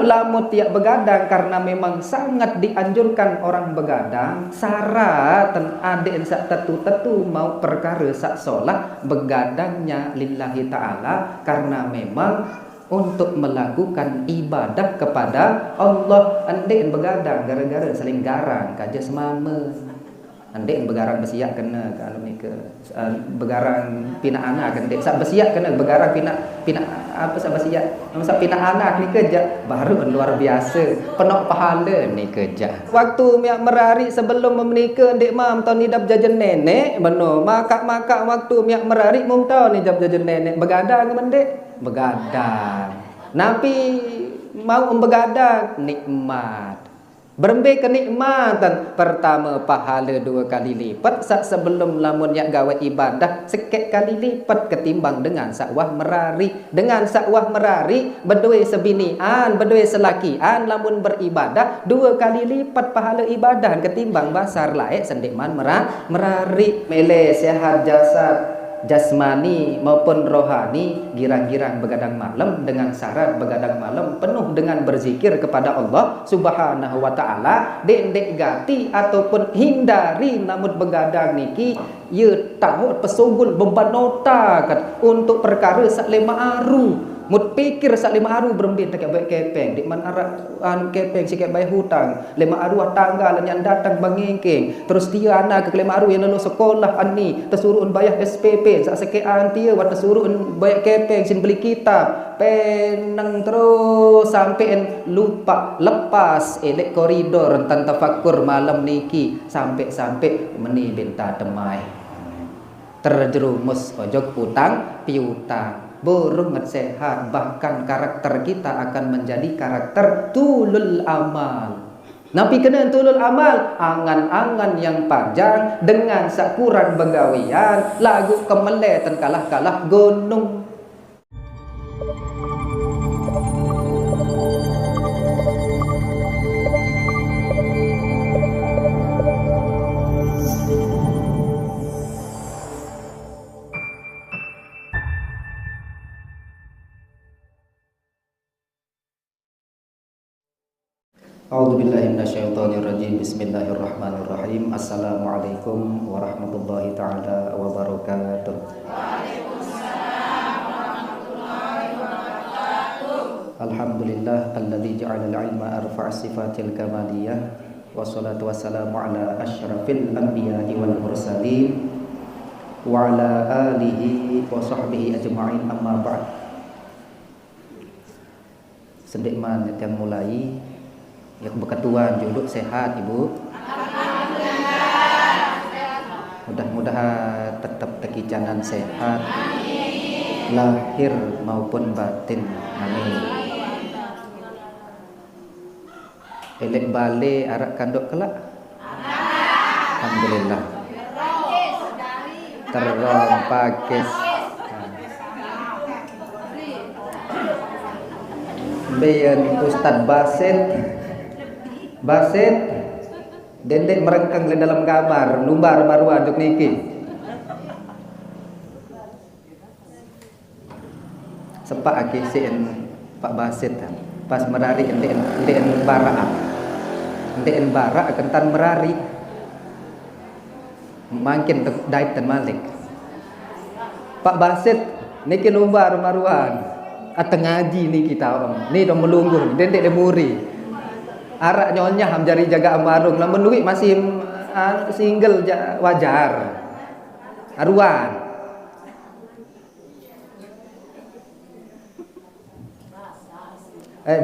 Lagu lamun tiak begadang karena memang sangat dianjurkan orang begadang. Syarat adik sak tetu mau perkara sak solat begadangnya lillahi ta'ala karena memang untuk melakukan ibadah kepada Allah. Adik begadang gara-gara saling garang kaja semama. Andek begarang besiak kena kalau ni ke begarang pina anak kan dek sak besiak kena begarang pina apa sak besiak sak pina anak ni kerja baru luar biasa penok pahala ni kerja waktu miak merari sebelum menikah dek mam tahun ni dah jajan nenek beno makak waktu miak merari mum tahu ni dah jajan nenek begadang mendek begadang nabi mau begadang nikmat berembe kenikmatan pertama pahala 2 kali lipat sebelum lamun yak gawe ibadah sikit kali lipat ketimbang dengan sakwah merari berdua sebinian berdua selakian lamun beribadah 2 kali lipat pahala ibadah ketimbang basar laik sendikman merari mele sehat jasad jasmani maupun rohani girang-girang begadang malam dengan syarat begadang malam penuh dengan berzikir kepada Allah Subhanahu wa taala dek gati ataupun hindari namun begadang niki ye tahu pesogul beban nota kat untuk perkara sak lema aru mut pikir sak lima aru berembin tak baik kepeng di man arak kepeng sikit bayar hutang lima aru tangga yang datang bangengking terus dia anak ke lima aru yang lulus sekolah ani tersuruh bayar SPP sak sekian dia wat tersuruh bayar kepeng sin beli kitab penang terus sampai lupa lepas elek koridor tentang tafakur malam niki sampai meni benta temai terjerumus ojok utang piutang burung sehat bahkan karakter kita akan menjadi karakter tulul amal. Nabi kena tulul amal angan-angan yang panjang dengan sakuran begawian lagu kemeletan kalah gunung. A'udzubillahi minasyaitonirrajim. Bismillahirrahmanirrahim. Assalamualaikum warahmatullahi taala wabarakatuh. Waalaikumsalam warahmatullahi wabarakatuh. Alhamdulillah alladzi ja'ala al-'ilma arfa'a sifatil kamaliyah wassalatu wassalamu ala asyrafil anbiya'i wal mursalin wa ala alihi wa sahbihi ajma'in amma ba'd. Sendikman yang mulai yang berketuan duduk sehat ibu. Alhamdulillah. Mudah-mudahan tetap tekicanan sehat. Amin. Lahir maupun batin. Amin. Elek balik arak kandok kelak. Alhamdulillah. Terong pakis. Bayan Ustaz Basit dendek merengkang di dalam kamar lumbar baru aduk niki sepak akisiin Pak Basit pas merari endek barak kentan merari makin daitan malik Pak Basit niki lumbar maruan ateng ngaji niki tahu ni dong melunggur dendek demuri arak nyonya ham jari jaga amarung lamun duit masih single wajar aruan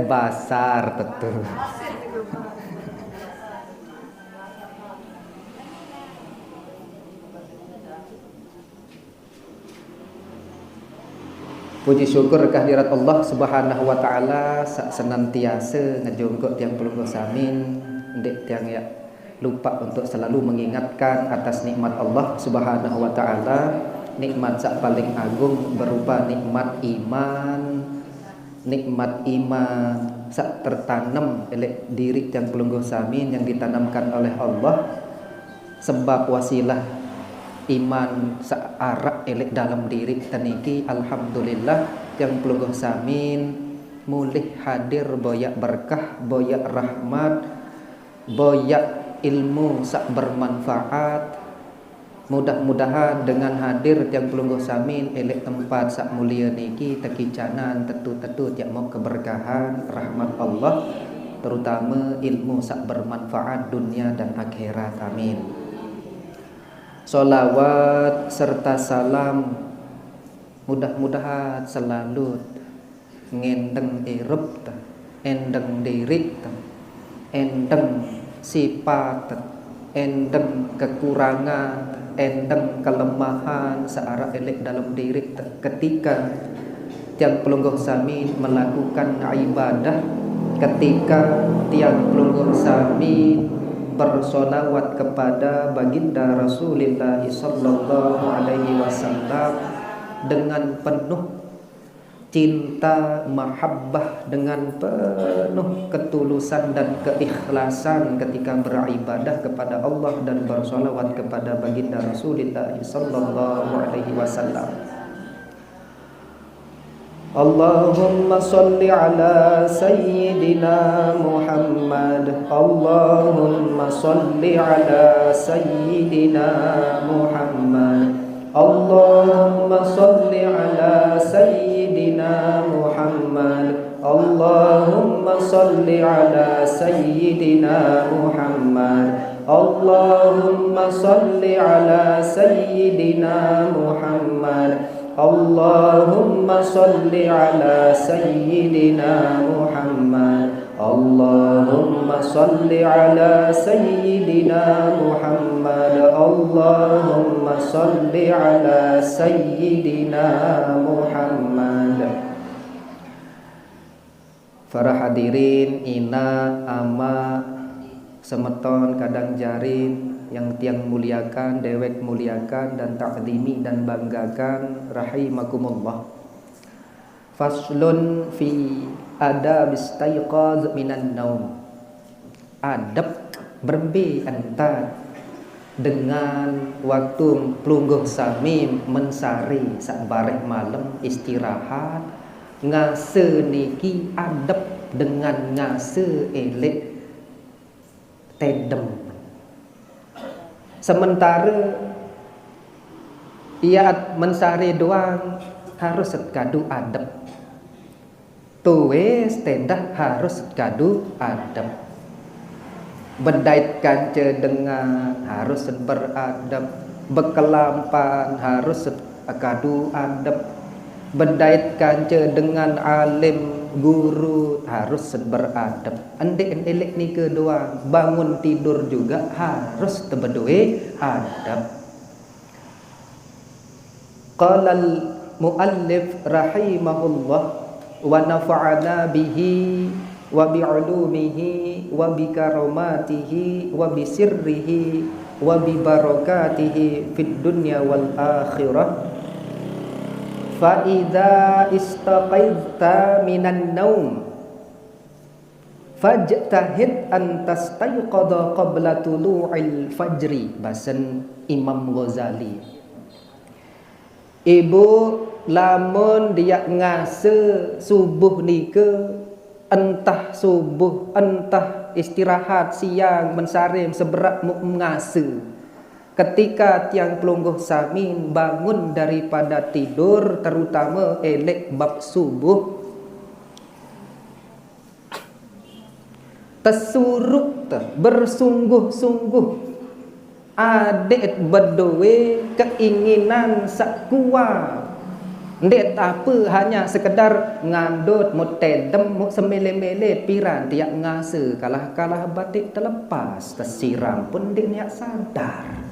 basar betul. Puji syukur kehadirat Allah Subhanahu wa taala senantiasa ngejongkok tiang pelungguh samin ndek tiang ya lupa untuk selalu mengingatkan atas nikmat Allah Subhanahu wa taala, nikmat sak paling agung berupa nikmat iman sak tertanam oleh diri tiang pelungguh samin yang ditanamkan oleh Allah sebab wasilah iman searak elek dalam diri teniki alhamdulillah yang pelungguh samin mulih hadir boyak berkah, boyak rahmat, boyak ilmu sak bermanfaat. Mudah-mudahan dengan hadir tiang pelungguh samin elek tempat sak mulia niki tekicanan tetu-tetu tiap mau keberkahan rahmat Allah, terutama ilmu sak bermanfaat dunia dan akhirat. Amin. Solawat serta salam mudah-mudahan selalu ngendeng irup, endeng dirik, endeng sifat, endeng kekurangan, endeng kelemahan searah elek dalam diri ketika tiang pelungguh samin melakukan ibadah, ketika tiang pelungguh samin bersolawat kepada baginda Rasulullah sallallahu alaihi wasallam dengan penuh cinta, mahabbah, dengan penuh ketulusan dan keikhlasan ketika beribadah kepada Allah dan bersolawat kepada baginda Rasulullah sallallahu alaihi wasallam. Allahumma salli ala sayyidina Muhammad. Allahumma salli ala sayyidina Muhammad. Allahumma salli ala sayyidina Muhammad. Allahumma salli ala sayyidina Muhammad. Allahumma salli ala sayyidina Muhammad. Allahumma salli ala sayyidina Muhammad. Allahumma salli ala sayyidina Muhammad. Allahumma salli ala sayyidina Muhammad. Para hadirin ina ama semeton kadang jarin yang tiang muliakan, dewek muliakan dan takdimi dan banggakan rahimakumullah. Faslun fi adab istayqaz minan naum. Adab berbi antar dengan waktu pelungguh samim mensari sak barek malam istirahat, ngase niki adab dengan ngase elek tedem. Sementara ia mensari doang harus sekadu adab, tuwe stendah harus sekadu adab, berdaitkan dengan harus beradab, bekelampan harus sekadu adab, berdaitkan dengan alim guru harus beradab. Andek elek ni kedua, bangun tidur juga harus tebedue adab. Qala al-muallif rahimahullah wa nafa'ana bihi wa bi'ulumihi wa bi karamatihi wa bi sirrihi wa bi barakatihi fid dunya wal akhirah. Fa idza istaqaidta minan naum fajtahid an tastayqadha qabla tulu'il fajri. Bahasan Imam Ghazali. Ibu lamun dia ngase subuh nika, entah subuh entah istirahat siang mensarim seberat ngase. Ketika tiang pelungguh samin bangun daripada tidur, terutama elek bab subuh, tersuruk bersungguh-sungguh adik berdoa keinginan sak kuat. Ndek apa hanya sekedar ngandut mutedem mu semele-mele piran tiak ngase kalah-kalah batik terlepas tersiram pun ndek niat sadar.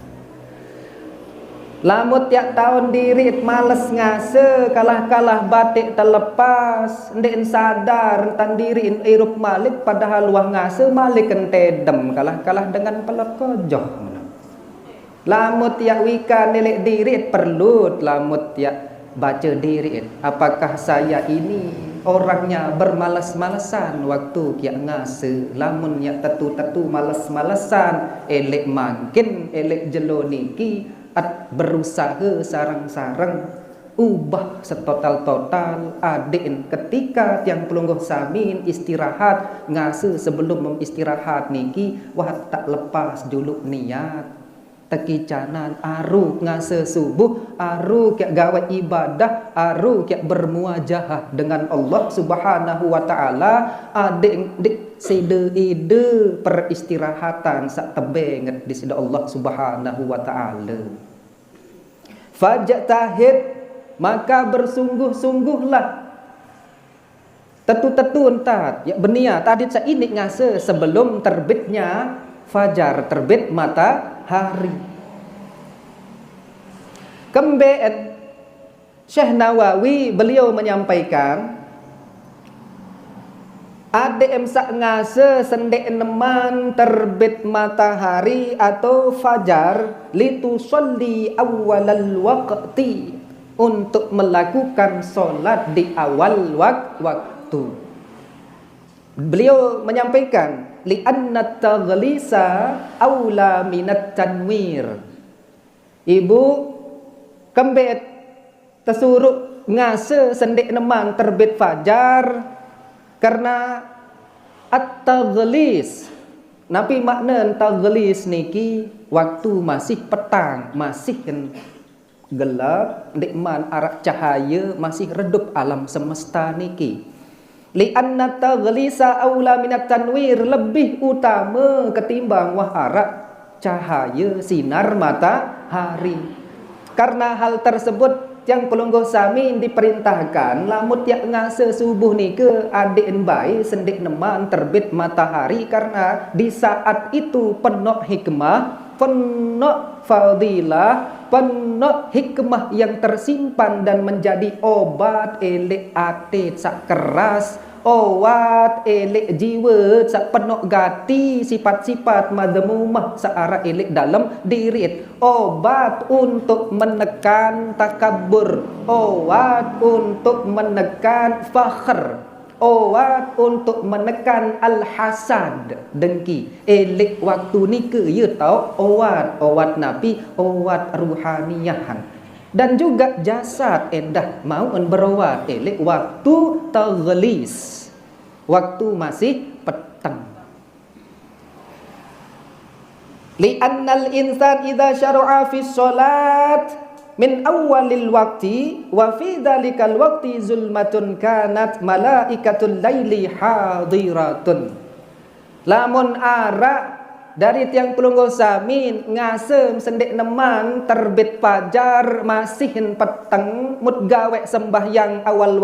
Lamut tiap tahun diri males ngase kalah-kalah batik terlepas, ndek sadar tan diri irup malik padahal luah ngase malik entedem kalah-kalah dengan pelekojoh. Lamut tiap wika nilai diri perlu lamut tiap baca diri. Apakah saya ini orangnya bermalas-malasan waktu kiak ngase, lamun ya tetu-tetu malas-malasan elek makin elek jelo niki at berusaha sarang-sarang ubah setotal-total adik ketika tiang pelungguh samin istirahat ngase sebelum istirahat niki wah tak lepas dulu niat tekicanan aru ngase subuh aru kek gawe ibadah aru kek bermuajahah dengan Allah Subhanahu wa taala adik side-ide peristirahatan sak tebeng di sida Allah Subhanahu wa taala fajtahid maka bersungguh-sungguhlah tetu-tetu entat ya berniat tadi saya ini ngase sebelum terbitnya fajar terbit matahari kembali Syekh Nawawi beliau menyampaikan ade emsak ngase sendek neman terbit matahari atau fajar litusolli awalal waqti untuk melakukan solat di awal waktu. Beliau menyampaikan li'anna taghlisa aula minat tanwir. Ibu kembet tersuruh ngase sendek neman terbit fajar karena at-taghlis. Napi makna taghlis niki waktu masih petang, masih gelap, nikmat arak cahaya masih redup alam semesta niki. Li'anna taghlisa aula minat tanwir lebih utama ketimbang arak cahaya sinar matahari. Karena hal tersebut yang pelungguh samin diperintahkan lamut yak ngase subuh ni ke adik enbai sendik neman terbit matahari karena di saat itu penuh hikmah, penuh fadilah, penuh hikmah yang tersimpan dan menjadi obat elek ate sak keras, obat elek jiwa sak penuh gati sifat-sifat madmumah searah elek dalam diri, obat untuk menekan takabur, obat untuk menekan fakhr, obat untuk menekan al-hasad dengki elek waktu ni ke ya tau obat nabi obat ruhaniyahan dan juga jasad endah mau berawat elek waktu taghlis waktu masih petang. Li'annal insan idza syara'a fi shalat min awalil waqti wa fi dzalikal waqti zulmatun kanat malaikatul laili hadiratun. Lamun arak dari tiang pelungguh samin ngasem sendek neman terbit fajar masihin peteng mut gawe sembahyang awal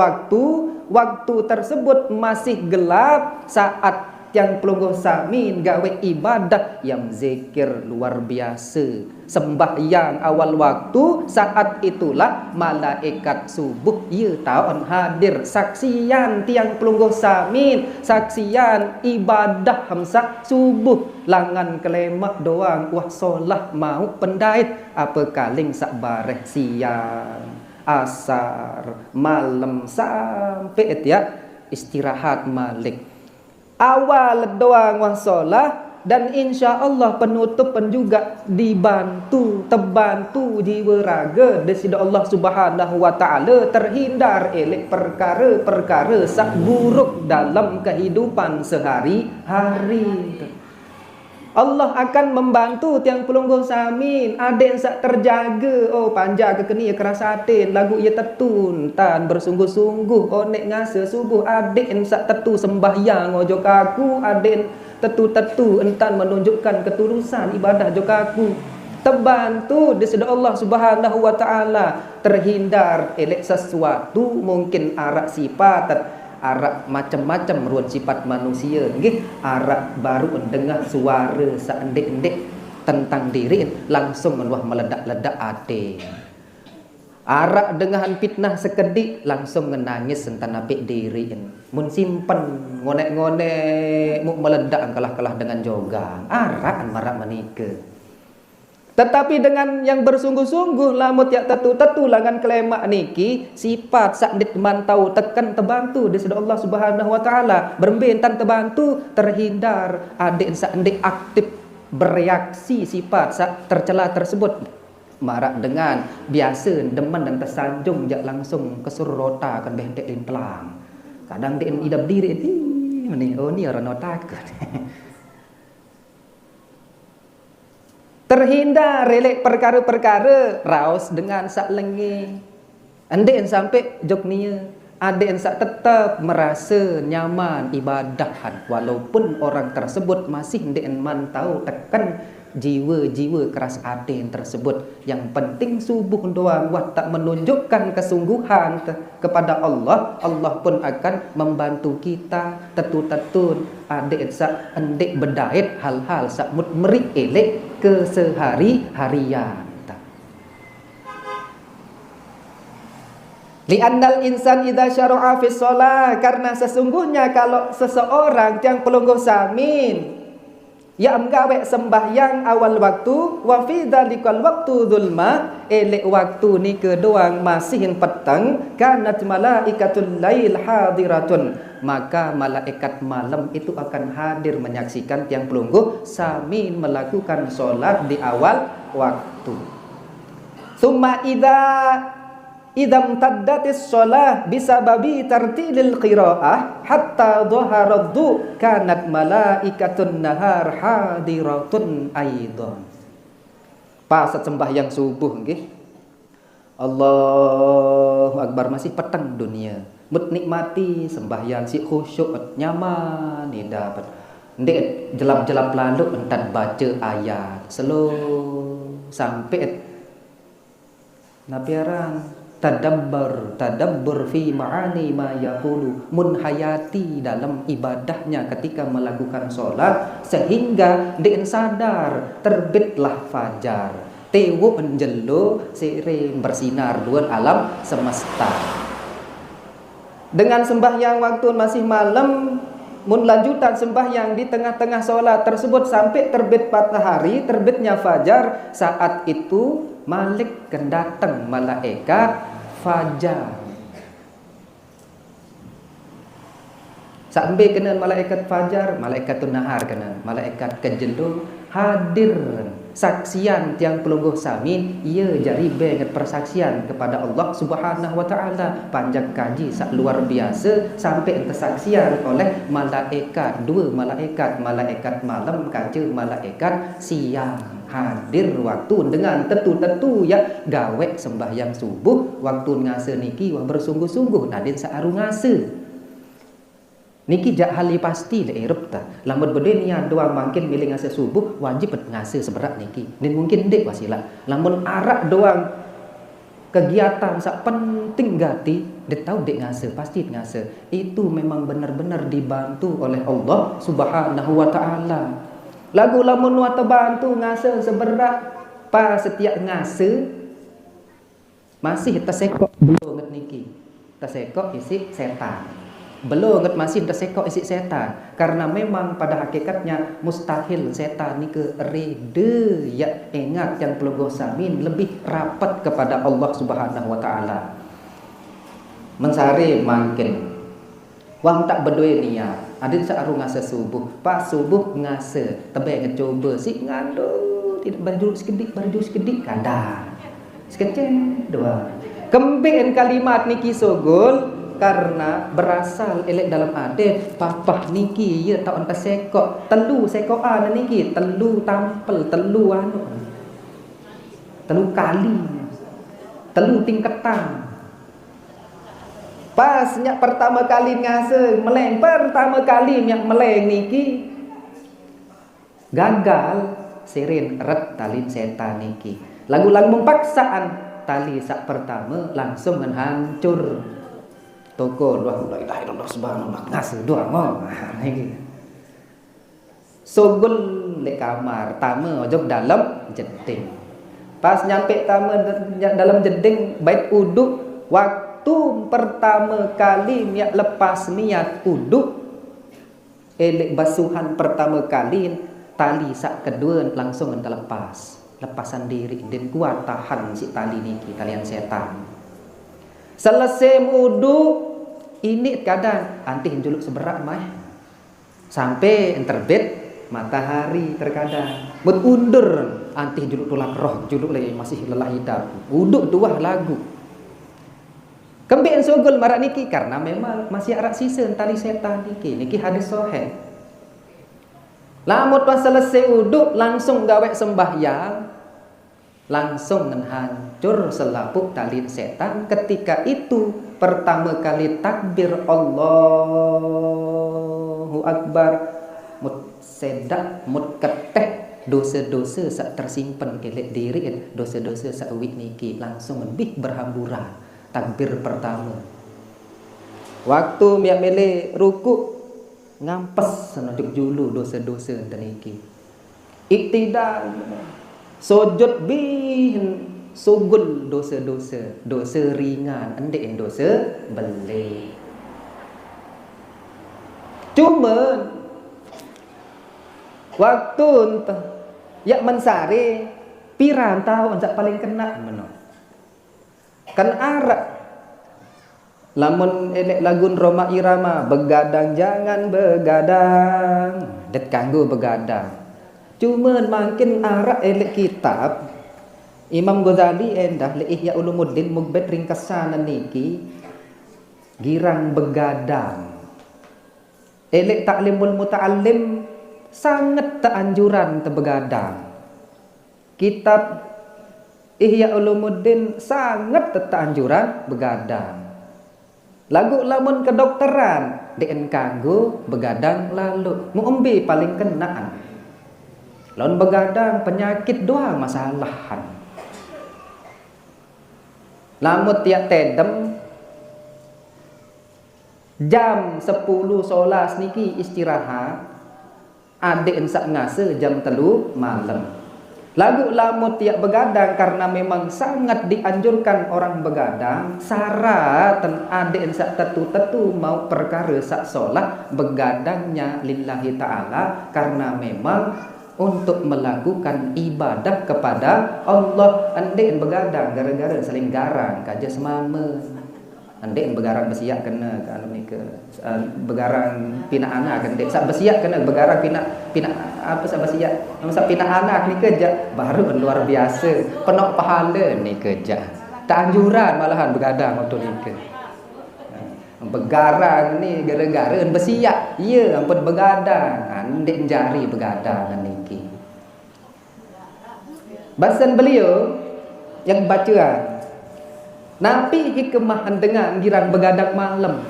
waktu tersebut masih gelap saat yang pelungguh samin gawe ibadah yang zikir luar biasa sembahyang awal waktu saat itulah malaikat subuh ya taun hadir saksian tiang pelungguh samin saksian ibadah hamsa subuh langan kelemak doang wah solah mau pendait apa kaling sak bareh siang asar malam sampai ya istirahat malik awal doang wasolah dan insya Allah penutupan juga terbantu jiwa raga dari Allah Subhanahu wa taala terhindar elek perkara-perkara sak buruk dalam kehidupan sehari-hari. Allah akan membantu tiang pelungguh samin adik sak terjaga panjang ke keni kerasatin lagu ia tetun tan bersungguh-sungguh nek ngase subuh adik sak tetu sembahyang ojo kaku adik tetu entan menunjukkan ketulusan ibadah jo kaku terbantu di sisi Allah Subhanahu wa taala terhindar elek sesuatu mungkin arak sifat arak macam-macam ruan sifat manusia nggih arak baru dengar suara seendek-endek tentang diri langsung wah meledak-ledak ate arak dengan fitnah sekedik langsung menangis tentang apik diri mun simpen ngonek-ngonek mu meledak kalah-kalah dengan jogang arak marak menikah. Tetapi dengan yang bersungguh-sungguh lamut ya tetu langan kelemak niki sifat sakdit mantau tekan terbantu di sisi Allah Subhanahu wa taala berbentan terbantu terhindar adik sakdit aktif bereaksi sifat sak tercela tersebut marak dengan biasa demen dan tersanjung jak langsung ke surota kan bentek lintelang. Kadang dia idap diri ni ni orang takut. Terhindar relek perkara-perkara raus dengan sak lengi. Andai sampai jok nia, ada yang tetap merasa nyaman ibadahan walaupun orang tersebut masih hendak mantau tekan jiwa-jiwa keras hati tersebut. Yang penting subuh doang wah tak menunjukkan kesungguhan kepada Allah, Allah pun akan membantu kita tetu-tetun adik sak endek berdait hal-hal sak mutmerik elek ke sehari-harian. Li'annal insan idza syara'a fi shalah, karena sesungguhnya kalau seseorang yang pelungguh samin ya menggawe sembahyang awal waktu wa fi dzalikal waktu dzulma elek waktu ni kedoang masih petang kanat malaikatul lail hadiratun, maka malaikat malam itu akan hadir menyaksikan tiang pelungguh samin melakukan solat di awal waktu. Summa idam taddatis sholah bisababi tartilil qiraah hatta dhaharaddu kanat malaikatun nahar hadiratun aidan. Pas sembahyang subuh nggih, Allahu Akbar masih petang dunia. Mut nikmati sembahyang si khusyuk nyaman ni dapat. Ndek jelap-jelap lalu entat baca ayat slow sampai nabiaran tadabbur fi ma'ani ma yaqulu, munhayati dalam ibadahnya ketika melakukan solat sehingga dia sadar terbitlah fajar tewu menjelo siring bersinar dua alam semesta. Dengan sembahyang waktu masih malam, mun lanjutan sembahyang di tengah-tengah solat tersebut sampai terbit matahari, terbitnya fajar, saat itu Malik kan datang malaikat fajar. Sampai kena malaikat fajar, malaikatun nahar kena, malaikat kejelu hadir saksian tiang pelungguh samin, ia jari banget persaksian kepada Allah Subhanahu wa taala. Panjang kaji sak luar biasa sampai tersaksian oleh malaikat, dua malaikat, malaikat malam kaca malaikat siang. Hadir waktu dengan tetu-tetu ya gawe sembahyang subuh waktu ngase niki wah bersungguh-sungguh nadin saaru ngase niki jak hali pasti le erup ta lamun bede niat doang makin milih ngase subuh wajib ngase seberat niki dan mungkin dek wasila lamun arak doang kegiatan sak penting gati dia tahu dek ngase pasti ngase itu memang benar-benar dibantu oleh Allah Subhanahu wa taala. Lagu lamun wa terbantu ngase seberat pa setiap ngase masih tersekok belum nget niki tersekok isi setan belum nget masih tersekok isi setan karena memang pada hakikatnya mustahil setan ni ke rede ya ingat yang pelungguh samin lebih rapat kepada Allah Subhanahu wa taala mensari makin wang tak berdua niat ada searu ngase subuh pas subuh ngase tebe ngecoba si ngando tidak baju sekedik kadang sekecil dua kembing kalimat niki sogol karena berasal elek dalam adet papah niki ya tak onta sekok telu sekoan niki telu tampel telu anu telu kali telu tingkatan. Pas nyak pertama kali ngase meleng pertama kali nyak meleng niki gagal sirin eret tali setan niki lagu-lagu mempaksaan tali sak pertama langsung hancur toko la ilaha illallah subhanallah ngase dua ngomong niki sogol le kamar tama ojok dalam jeding pas nyampe tama dalam jeding bait uduk waktu pertama kali niat lepas niat uduk elek basuhan pertama kali tali sak kedua langsung terlepas lepasan diri dan kuat tahan si tali niki talian setan selesai uduk ini kadang anti juluk seberat mah sampai terbit matahari terkadang berundur antih juluk tolak roh juluk lagi masih lelah hidup uduk dua lagu kembien sogol marak niki karena memang masih arak sisa tali setan niki hadis sahih. Lamun pas selesai uduk langsung gawe sembahyang langsung hancur selapuk tali setan. Ketika itu pertama kali takbir Allahu Akbar mut sedak mut keteh dosa-dosa sak tersimpan elek diri dosa-dosa sak wik niki langsung lebih berhamburan. Takbir pertama waktu miak mele ruku ngampes senajuk julu dosa-dosa niki iktidal sujud bin sugul dosa-dosa dosa ringan endek dosa beli cuma waktu entah yak mensari piran tahu anjak paling kena meno kan arak lamun elek lagun Roma Irama begadang jangan begadang det kanggo begadang cuman makin arak elek kitab Imam Ghazali endah li Ihya Ulumuddin mugbet ringkesan niki girang begadang elek taklimul muta'allim sangat teanjuran begadang kitab Ihya Ulumuddin sangat tetanjuran begadang. Lagu lamun kedokteran dien kanggo begadang lalu muembi paling kenaan. Lamun begadang penyakit doang masalahan. Lamun tiap tedem jam 10 solas niki istirahat adik ensak ngase jam 3 malam. Lagu lamut tiap begadang karena memang sangat dianjurkan orang begadang. Syarat adik sak tetu mau perkara sak solat begadangnya lillahi ta'ala karena memang untuk melakukan ibadah kepada Allah. Adik begadang gara-gara saling garang kaja semama. Adik begarang besiak kena kan ke begarang pina anak kan sak besiak kena begarang pina apa sak besiak sak pina anak ni kerja baru luar biasa penok pahala ni kerja tak anjuran malahan begadang waktu ni ke begarang ni gara-gara besiak ya ampun begadang adik jari begadang niki bahasan beliau yang bacaan Nabi hikmah dengan girang begadang malam.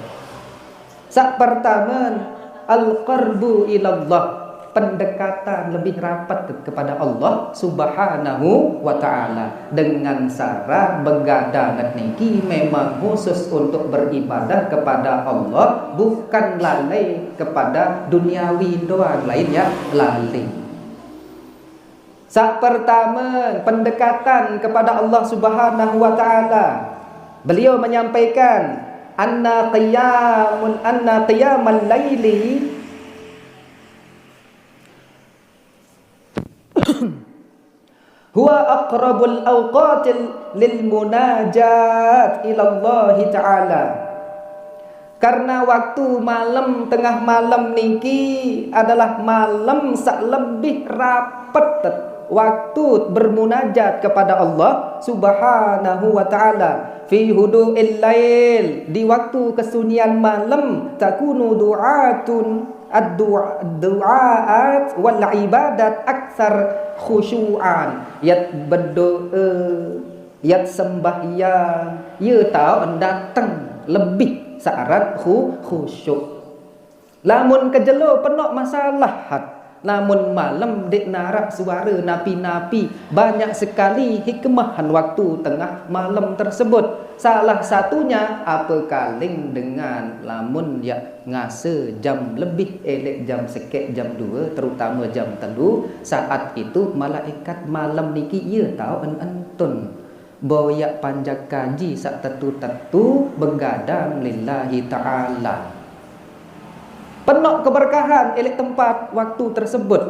Sak pertama al-qarbu ilallah, pendekatan lebih rapat kepada Allah Subhanahu wa taala dengan cara begadang niki memang khusus untuk beribadah kepada Allah, bukan lalai kepada duniawi doang lainnya lalai. Sak pertama pendekatan kepada Allah Subhanahu wa taala. Beliau menyampaikan anna qiyamal laili huwa aqrabul awqatil lil munajat ila Allah taala. Karena waktu malam tengah malam niki adalah malam sak lebih rapat waktu bermunajat kepada Allah Subhanahu wa taala fi hudu'il lail, di waktu kesunyian malam takunu du'atun ad-du'aat wal ibadat aksar khusyu'an, yat berdoa yat sembahyang ya tahu datang lebih syarat khusyuk. Lamun kejelo penok masalah hat, namun malam dek narak suara napi-napi banyak sekali hikmahan waktu tengah malam tersebut. Salah satunya apa kaling dengan lamun ya ngase jam lebih elek jam sekek jam 2 terutama jam 3 saat itu malaikat malam niki ia tahu entun boyak panjak kaji sak tetu-tetu begadang lillahi ta'ala. Penuh keberkahan elek tempat waktu tersebut.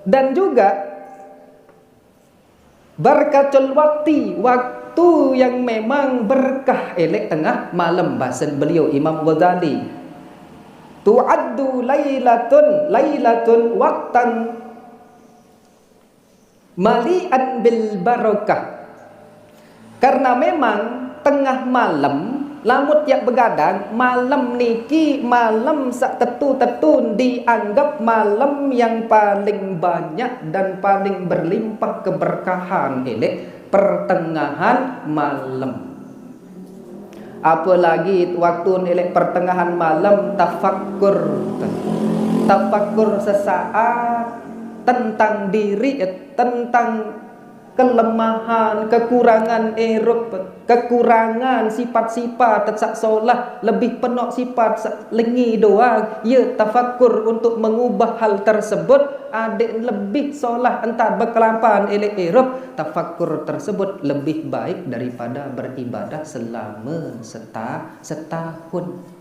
Dan juga barakatul waktu, waktu yang memang berkah elek tengah malam. Bahasan beliau Imam Ghazali tu'addu lailatun waqtan mali'an bil barakah. Karena memang tengah malam lamut yak begadang, malam niki malam sak tetu-tetun dianggap malam yang paling banyak dan paling berlimpah keberkahan elek pertengahan malam. Apalagi waktu elek pertengahan malam tafakkur sesaat tentang diri, tentang kelemahan, kekurangan kekurangan sifat-sifat tetsak solah lebih penuh sifat lengi doang. Ya tafakkur untuk mengubah hal tersebut adik lebih solah entah berkelapan elek Eropa. Tafakkur tersebut lebih baik daripada beribadah selama setahun.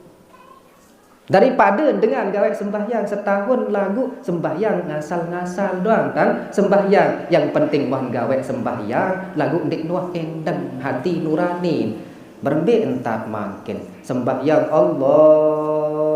Daripada dengan gawe sembahyang setahun lagu sembahyang ngasal-ngasal doang kan. Sembahyang yang penting wah gawe sembahyang lagu ndik nuah endang hati nurani berbe entah makin sembahyang Allahu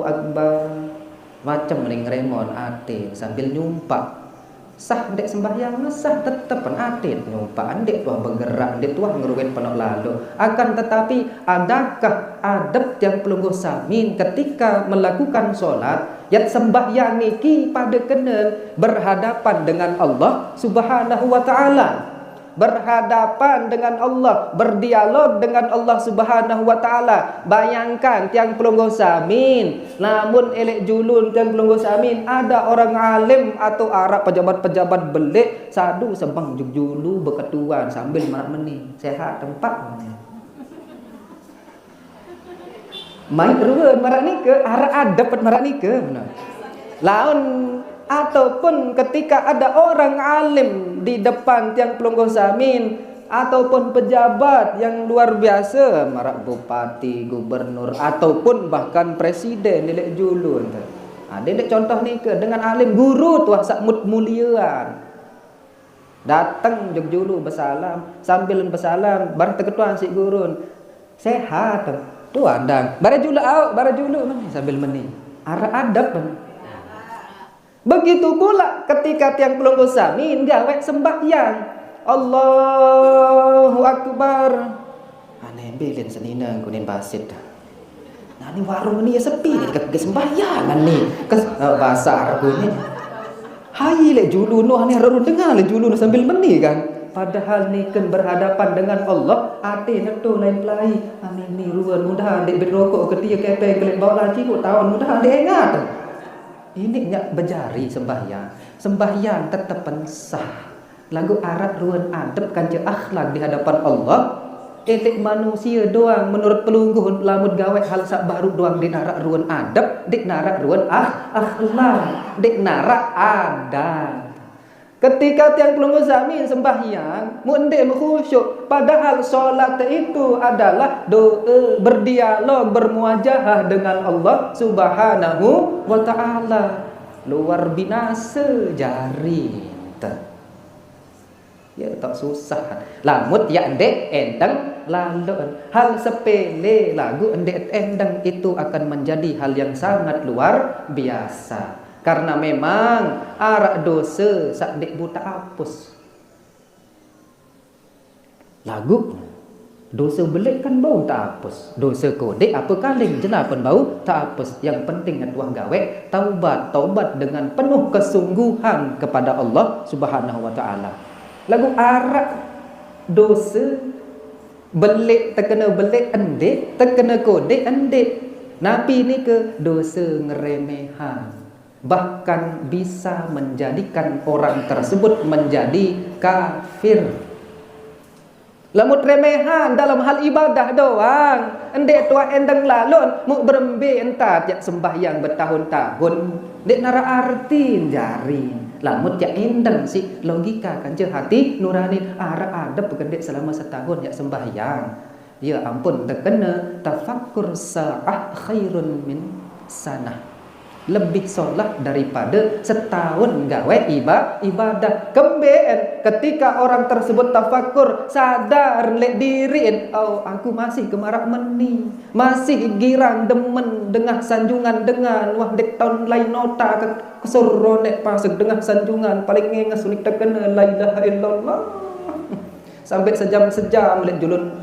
Akbar macam ning remon ate sambil nyumpak. Sah dek sembahyang sah tetep atit nyumpak dek tuah bergerak dek tuah ngeruwet penok lalu. Akan tetapi adakah adab yang pelungguh samin ketika melakukan solat yang sembahyang niki pada kena berhadapan dengan Allah Subhanahu wa taala, berhadapan dengan Allah, berdialog dengan Allah Subhanahu wa taala. Bayangkan tiang pelungguh samin, namun elek julun tiang pelungguh samin ada orang alim atau Arab pejabat-pejabat belik sadu sebang julu berketuan sambil marak meni sehat tempat main ruan marak ni ke arah dapat marak ni ke laun. Ataupun ketika ada orang alim di depan tiang pelungguh samin ataupun pejabat yang luar biasa, marak bupati, gubernur ataupun bahkan presiden dilek julun. Ada contoh ni ke dengan alim guru tuah sak muliaan. Datang jog julu bersalam, sambil bersalam bar terketuan si gurun. Sehat tu adang. Bara julu meni sambil meni. Arah adab meni. Begitu pula ketika tiang pelungguh samin gawe sembahyang Allahu Akbar. Aneh belin senina kunin basit. Nah ni warung ni sepi ni ke sembahyangan ni. Bahasa Arab ni. Hai le julu noh ni harus dengar le julu noh sambil meni kan. Padahal ni kan berhadapan dengan Allah, ate neto lain pelai. Amin ni ruan mudah dek berrokok ketia kepeng kelek bawa laci pun tahun mudah dek ingat. Ini nyak berjari sembahyang tetap sah. Lagu Arab ruan adab kanca akhlak di hadapan Allah. Elek manusia doang menurut pelungguh lamut gawe hal sak baru doang di narak ruan adab, dik narak ruan akhlak, dik narak adat. Ketika tiang pelungguh samin sembahyang, mundik khusyuk. Padahal solat itu adalah doa, berdialog, bermuajahah dengan Allah Subhanahu wa taala. Luar binasa jari. Ya tak susah. Lamut ya endek endang lalu. Hal sepele lagu endek endang itu akan menjadi hal yang sangat luar biasa. Karena memang arak dosa sak dek buta hapus. Lagu dosa belik kan bau tak hapus. Dosa kodek apa kaling jelah pun bau tak hapus. Yang penting tuah gawe taubat dengan penuh kesungguhan kepada Allah Subhanahu wa taala. Lagu arak dosa belik terkena belik endek, terkena kodek endek. Nabi ni ke dosa ngeremehan. Bahkan bisa menjadikan orang tersebut menjadi kafir. Lamut remehan dalam hal ibadah doang. Endek tua endang lalon mu berembe entah tiap sembahyang bertahun-tahun. Dek nara arti jari. Lamut ya endang si logika kan je hati nurani arah adab kedek selama setahun ya sembahyang. Ya ampun terkena tafakkur sa'ah khairun min sanah. lebih solat daripada setahun gawe ibadah. Kembeen ketika orang tersebut tafakur, sadar lek diri, oh aku masih kemarak meni, masih girang demen dengan sanjungan dengan wah dek tahun lain nota ke surro nek pasek dengan sanjungan paling ngenges unik terkena la ilaha illallah sampai sejam-sejam lek julun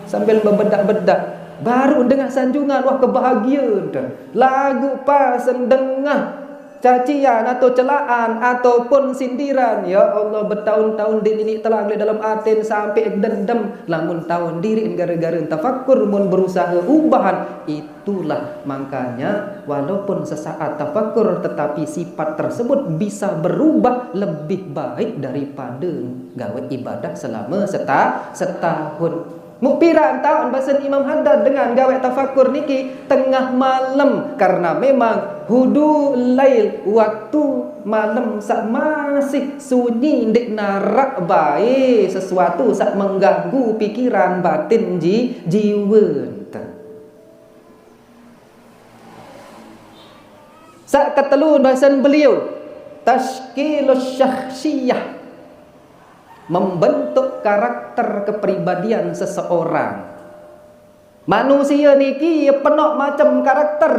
sambil berbedak-bedak baru dengan sanjungan wah kebahagiaan dah. Lagu pas dengah cacian atau celaan ataupun sindiran, ya Allah bertahun-tahun ini telah dalam aten sampai dendam lamun tahun diri gara-gara tafakkur mun berusaha ubahan. Itulah makanya walaupun sesaat tafakkur tetapi sifat tersebut bisa berubah lebih baik daripada gawe ibadah selama setahun. Mukpiran tahun bahasa Imam Haddad dengan gawe tafakur niki tengah malam, karena memang hudu lail waktu malam sak masih sunyi ndik narak baik sesuatu sak mengganggu pikiran batin jiwa. Sak ketelun bahasa beliau tashkilus syakhsiyah, membentuk karakter kepribadian seseorang. Manusia niki penuh macam karakter.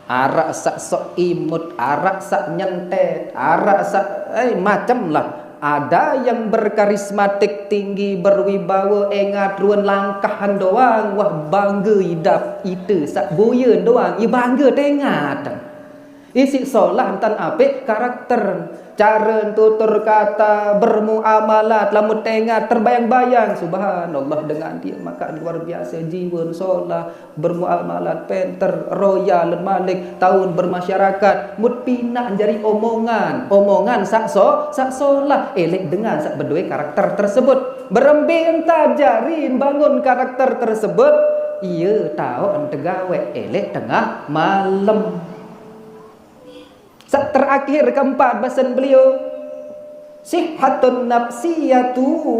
Arak sak sok imut, arak sak nyentet, arak sak macam lah. Ada yang berkarismatik tinggi, berwibawa, engat ruan langkahan doang, wah bangga hidup itu sak boyen doang, ia bangga tengat. Isi solah tan apik karakter, cara tutur kata, bermuamalat, lamun tengah terbayang-bayang subhanallah dengan dia maka luar biasa jiwa solah, bermuamalat penter royal malik tahun bermasyarakat mut pinak jari omongan sak solah elek dengan sak berdua karakter tersebut berembing tajarin bangun karakter tersebut ia tahu tegawe elek tengah malam. Terakhir keempat bahasan beliau sihhatun nafsiyatu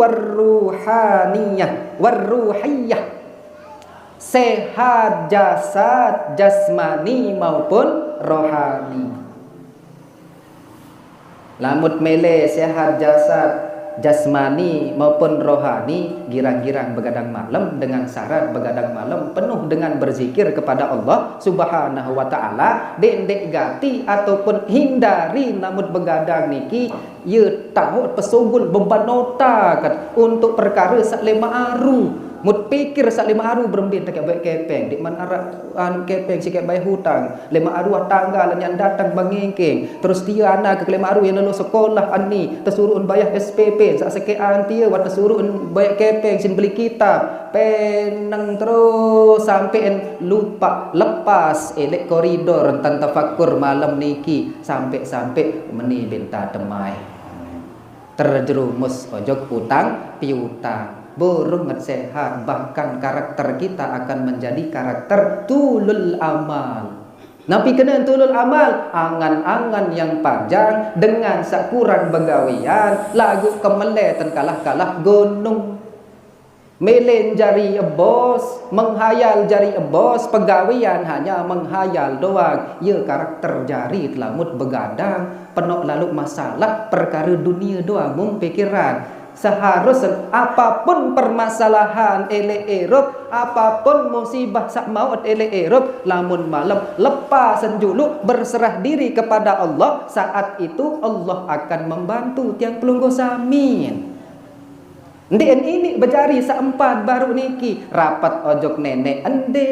warruhiyah, sehat jasad jasmani maupun rohani. Lamut mele sehat jasad jasmani maupun rohani, girang-girang begadang malam dengan syarat begadang malam penuh dengan berzikir kepada Allah Subhanahu wa taala, dek gati ataupun hindari namun begadang niki ye tahu pesogul beban nota kat untuk perkara sak lema aru. Mut pikir sak lima aru berembin tak baik kepeng di man arak anu kepeng sikit bayar hutang lima aru tanggal yang datang bangengking terus dia anak ke lima aru yang lalu sekolah ani tersuruh bayar SPP sak sekian dia wat tersuruh bayar kepeng sin beli kitab penang terus sampai lupa lepas elek koridor tan tafakur malam niki sampai meni benta temai terjerumus ojok utang piutang burung sehat, bahkan karakter kita akan menjadi karakter tulul amal. Nabi kena tulul amal, angan-angan yang panjang dengan sakurang begawian, lagu kemeletan kalah-kalah gunung. Melen jari bos, menghayal jari bos, pegawian hanya menghayal doang. Ya karakter jari telamut begadang, penuh lalu masalah perkara dunia doang mung pikiran. Seharusnya apapun permasalahan ele Eropa, apapun musibah sak maut ele Eropa, lamun malam lepas senjulu berserah diri kepada Allah, saat itu Allah akan membantu tiang pelunggu samin. Ndien ini berjari seempat baru niki rapat ojok nenek ende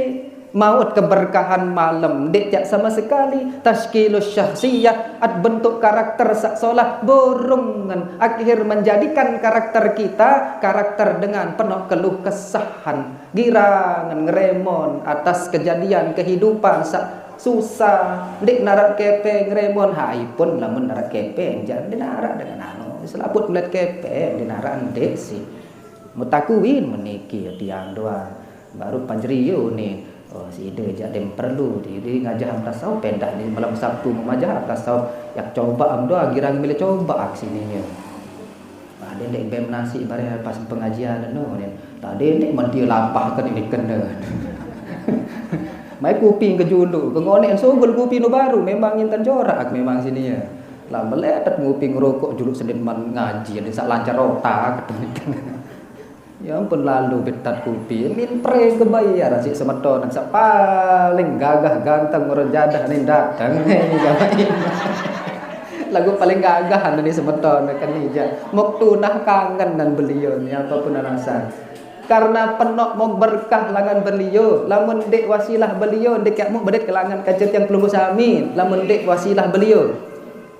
maut keberkahan malam dek sama sekali tashkilus syakhsiyah at bentuk karakter sak solah borongan akhir menjadikan karakter kita karakter dengan penuh keluh kesahan girangan ngeremon atas kejadian kehidupan sak susah dek narak kepeng ngeremon hai pun lamun narak kepeng jangan dinarak dengan anu selaput melihat kepeng dinarak dek sih mutakuin meniki tiang doang baru panjeriu nih. Oh, si ide jadi perlu dia ngajah tasawuf pendah di malam Sabtu memajah tasawuf yang coba amdoa girang milih coba aksininya. Ada dek bem nasi bareng pas pengajian no nen. Tadi nek men dia lampahkan ini kena. Mai kuping ke julu, ke ngonek sogol kuping no baru memang intan jorak memang sini ya. Lah meletet nguping rokok julu sedeman ngaji ada sak lancar otak ketemu. Ya ampun lalu betat kuping min pre kebayar si semeton sak paling gagah ganteng orang jadah nih datang ini gawain. Lagu paling gagah nih semeton kan hija. Mok tunah kangen dan beliau ni apapun rasa. Karena penok mau berkah langan beliau, lamun dek wasilah beliau dek yak mu bedek kelangan kajet yang pelunggu sami, lamun dek wasilah beliau.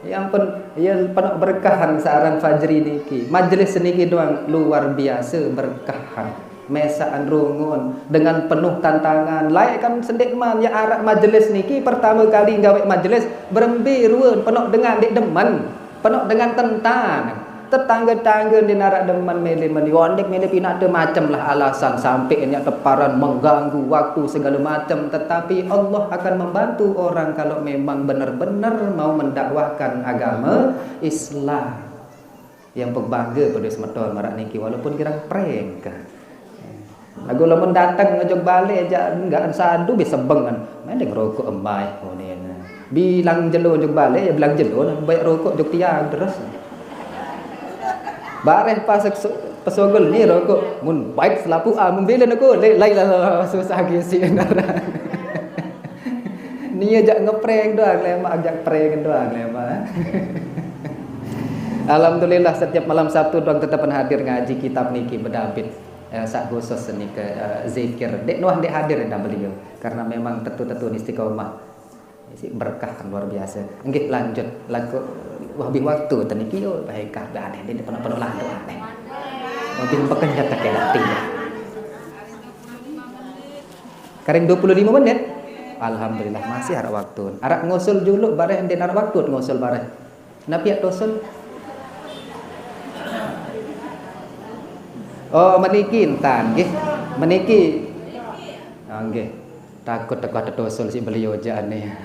Ya ampun, ya penok berkahan searang fajri niki. Majelis niki doang luar biasa berkahan. Mesaan rungun dengan penuh tantangan. Layak kan sendek man ya arak majelis niki pertama kali gawe majelis berembe ruun penok dengan dek deman, penok dengan tentang. Tetangga-tangga di narak deman mele meniondek mele pinak ada macam lah alasan sampai nya teparan mengganggu waktu segala macam, tetapi Allah akan membantu orang kalau memang benar-benar mau mendakwahkan agama Islam. Yang berbangga pada semeton marak niki walaupun kira prank. Lagu lamun datang ngejok balik aja enggak sadu bisa bengan. Main rokok embai oh ni. Bilang jelo jok balik ya bilang jelo baik rokok jok tiang terus. Bareh pas pesogol ni rokok mun baik selapu mun bilen aku lai lah susah gisi nara. Ni ajak ngeprank doang lemak ajak prank doang lemak. Alhamdulillah setiap malam Sabtu doang tetapan hadir ngaji kitab niki berdabit. Sak khusus ni ke zikir. Dek nuah dek hadir dah beliau karena memang tetu-tetu istiqomah. Berkah luar biasa. Nggih lanjut lagu habis waktu teniki yo baik kah ada di depan-depan lah doa teh. Mungkin pekerja tak ada Karing 25 menit. Alhamdulillah masih ada waktu. Arak ngosul juluk bareh den ada waktu ngosul bareh. Napi tosul. Oh meniki entan nggih. Meniki. Nggih. Takut tekah tosul si beliau aja aneh.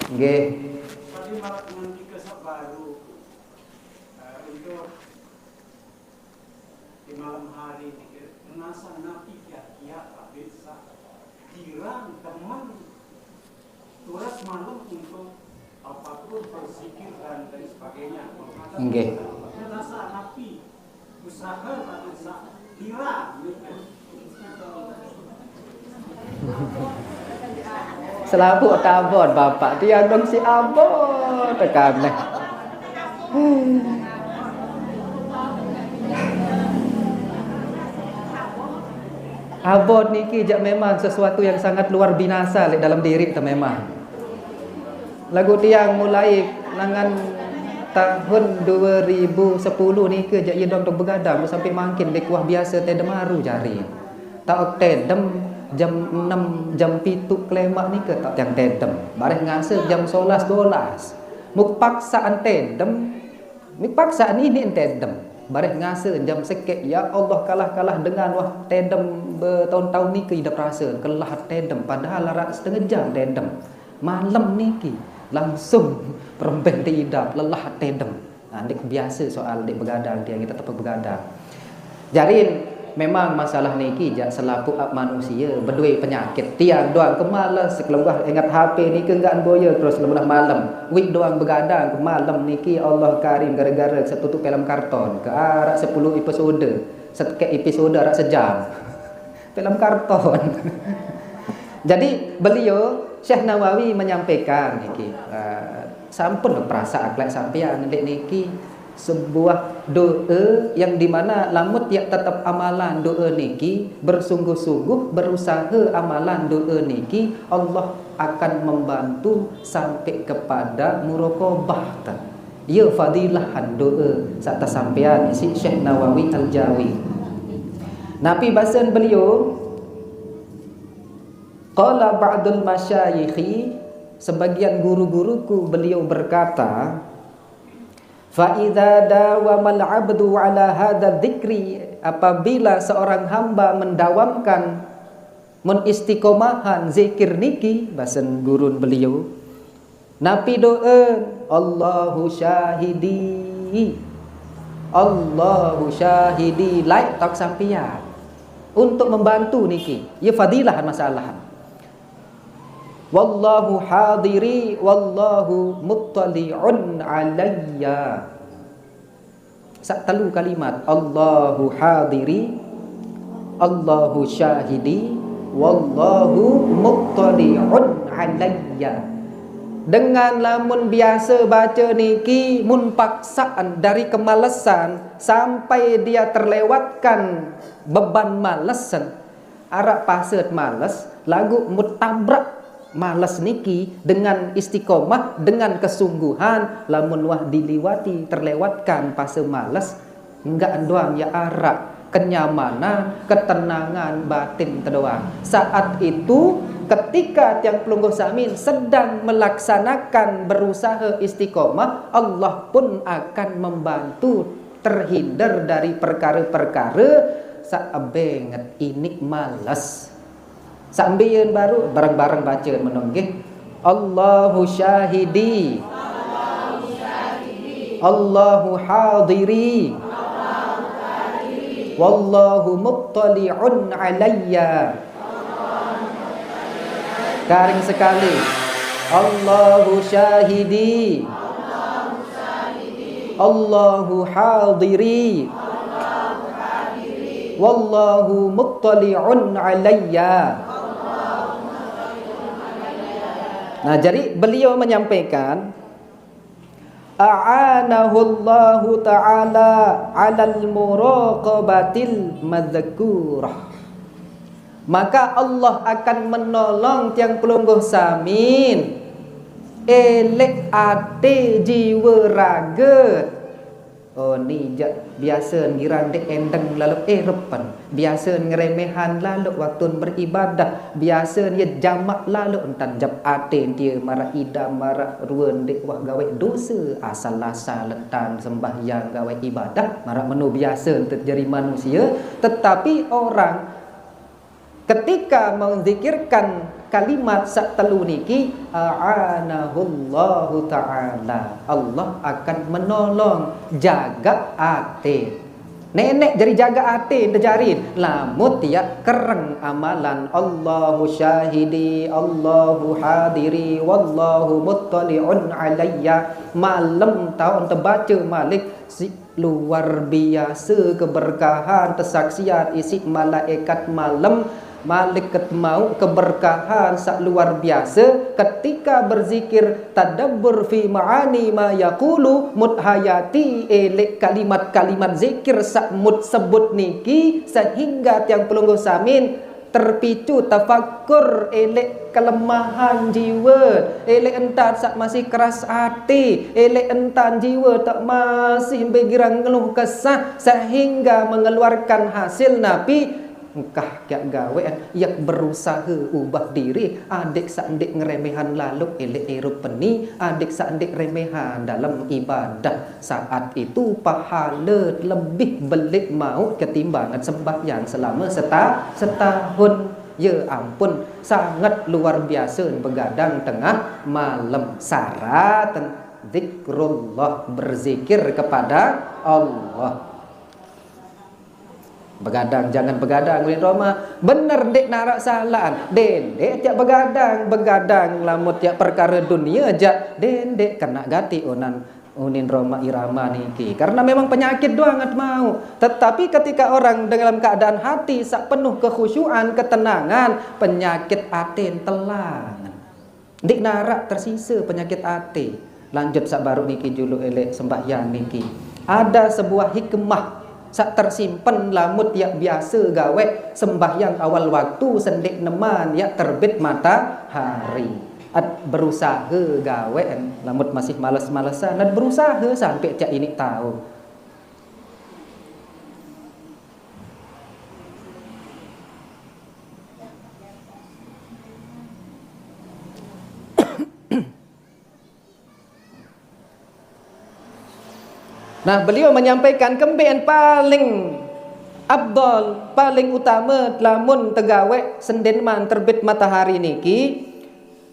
Nggih. Malam hari menasa napi kia bisa tirang teman turas malam untuk apapun berzikir dan lain sebagainya. Nggih. Menasa napi usaha bisa tirang. Selabu tabon bapak dia dong si abon tekan. Abon niki jak memang sesuatu yang sangat luar binasa dalam diri kita memang. Lagu tiang mulai nangan tahun 2010 niki jak ia dong begadang sampai makin dek wah biasa tedem maru jari. Tak tedem jam 6 jam 7 klemak niki tak yang tedem. Bareh ngase jam 11 12. Muk paksaan tedem. Mik paksaan ini tedem. Bareh ngase jam sekek ya Allah kalah dengan wah tedem bertahun-tahun ni ke hidup rasa kelah tedem padahal larat setengah jam tedem malam niki langsung perembeh hidup lelah tedem. Dik biasa soal dik begadang dia kita tetap begadang. Jarin memang masalah niki jak selaku manusia berdua penyakit tiang doang kemalas sekelembah ingat HP niki enggak boya terus lelah malam week doang begadang ke malam niki Allah karim gara-gara setutup film karton ke arah 10 episode setek episode arah sejam film karton. Jadi beliau Syekh Nawawi menyampaikan niki sampun perasa akhlak sampean ndek niki sebuah doa yang dimana lamut ya tetap amalan doa niki bersungguh-sungguh berusaha amalan doa niki Allah akan membantu sampai kepada muraqabah. Ya fadilahan doa saat sampean si Syekh Nawawi Al-Jawi. Nabi bahasan beliau qala ba'dul masyayikhi sebagian guru-guruku beliau berkata fa idza dawamal 'abdu 'ala hadza dzikri apabila seorang hamba mendawamkan menistiqomahan zikir niki bahasan gurun beliau napi doa Allahu syahidi Allahu syahidi laik tak sampian untuk membantu niki. Ya fadilah masalah. Wallahu hadiri wallahu muttali'un alayya. Sak telu kalimat Allahu hadiri, Allahu syahidi, wallahu muttali'un alayya. Dengan lamun biasa baca niki mun paksaan dari kemalasan sampai dia terlewatkan beban malesan, arak pasut malas lagu mutabrak malas niki dengan istiqomah, dengan kesungguhan, lamun wah diliwati terlewatkan fase malas, enggak doang ya arak kenyamanan, ketenangan batin terdoang. Saat itu ketika tiang pelungguh samin sedang melaksanakan berusaha istiqomah, Allah pun akan membantu terhindar dari perkara-perkara sabenget ini malas. Sambil baru bareng-bareng baca menonggih Allahu syahidi, Allahu hadiri, wallahu muttali'un alayya. Garing sekali Allahu syahidi, Allahu hadiri, wallahu muttali'un alayya. Nah, jadi beliau menyampaikan a'anahullahu ta'ala 'alal muraqabatil madzkurah. Maka Allah akan menolong tiang pelungguh samin elek ate jiwa raga. Oh ni biasa ngiran dek endeng lalu repan, biasa ngeremehan lalu waktu beribadah, biasa dia jamak lalu entan jap ate dia marah ida marah ruan dek wah gawe dosa asal-asal letan sembahyang gawe ibadah marah menu biasa terjadi manusia. Tetapi orang ketika menzikirkan kalimat sak telu niki a'anahullahu ta'ala, Allah akan menolong jaga ate. Nenek jadi jaga ate terjarin lamut ya kereng amalan. Allahu syahidi, Allahu hadiri, wallahu muttali'un alayya. Malam tahun terbaca malik si luar biasa keberkahan tersaksian isi malaikat malam, malaikat maut keberkahan sak luar biasa ketika berzikir tadabbur fi ma'ani ma yaqulu muthayati elek kalimat-kalimat zikir sak mut sebut niki sehingga tiang pelungguh samin terpicu tafakkur elek kelemahan jiwa, elek entan sak masih keras hati, elek entan jiwa tak masih begirang ngeluh kesah sehingga mengeluarkan hasil napi engkah kyak gawe yak berusaha ubah diri. Adik sandik ngeremehan lalu elek erupeni, adik sandik remehan dalam ibadah. Saat itu pahala lebih belik maut ketimbangan sembahyang selama setahun. Ya ampun, sangat luar biasa begadang tengah malam. Syarat zikrullah, berzikir kepada Allah. Begadang jangan begadang bulan Roma. Bener dek narak salaan. Dendek tiap begadang lamut tiap perkara dunia aja. Dendek kena gati unin Roma irama niki. Karena memang penyakit doang ngat mau. Tetapi ketika orang dalam keadaan hati sak penuh kekhusyuan, ketenangan, penyakit aten telang. Dik narak tersisa penyakit ate. Lanjut sak baru niki julu elek sembahyang niki. Ada sebuah hikmah sak tersimpan lamut yak biasa gawe sembahyang awal waktu sendik neman yak terbit matahari. Berusaha gawe lamut masih malas-malasan dan berusaha sampai cak ini tahu. Nah, beliau menyampaikan kembean paling abdol, paling utama lamun tegawe sendenman terbit matahari niki,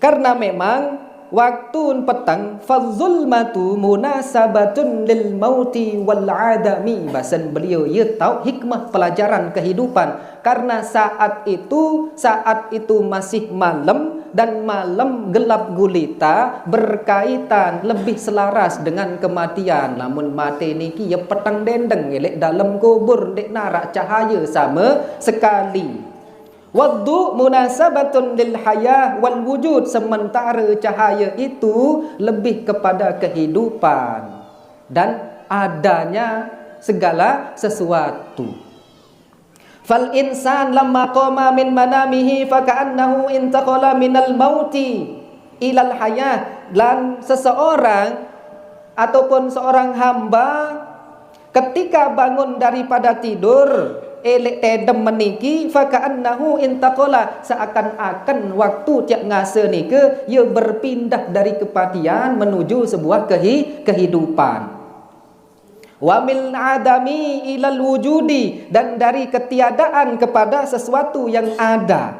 karena memang waktu petang fazulmatu munasabatun lil mauti wal adami. Bahasan beliau ia tahu hikmah pelajaran kehidupan karena saat itu masih malam dan malam gelap gulita berkaitan lebih selaras dengan kematian. Lamun mati niki ya petang dendeng elek dalam kubur dek narak cahaya sama sekali. Waddu munasabatun lil hayah wal wujud, sementara cahaya itu lebih kepada kehidupan dan adanya segala sesuatu. Fal insan lamma qama min manamihi fa ka'annahu intaqala minal mauti ilal hayah. Dan seseorang ataupun seorang hamba ketika bangun daripada tidur elek tedem meniki fa ka'annahu intaqala, seakan-akan waktu tiap ngasa ni ke ia berpindah dari kematian menuju sebuah kehidupan. Wa min adami ilal wujudi, dan dari ketiadaan kepada sesuatu yang ada.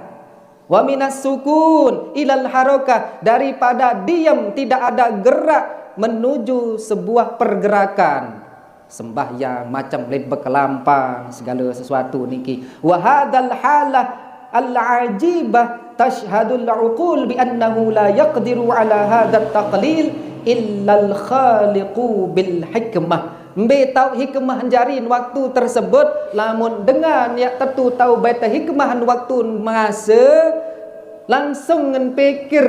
Wa minas sukun ilal harakah, daripada diam tidak ada gerak menuju sebuah pergerakan. Sembahyang macam led berkelampang segala sesuatu niki. Wa hadzal halah al-ajibah tashhadul uqul bi annahu la yaqdiru ala hadzal taqlil illa al-khaliqu bil hikmah. Mbe tahu hikmah jarin waktu tersebut, lamun dengan ya tentu tahu beta hikmah waktu masa langsung ngan pikir,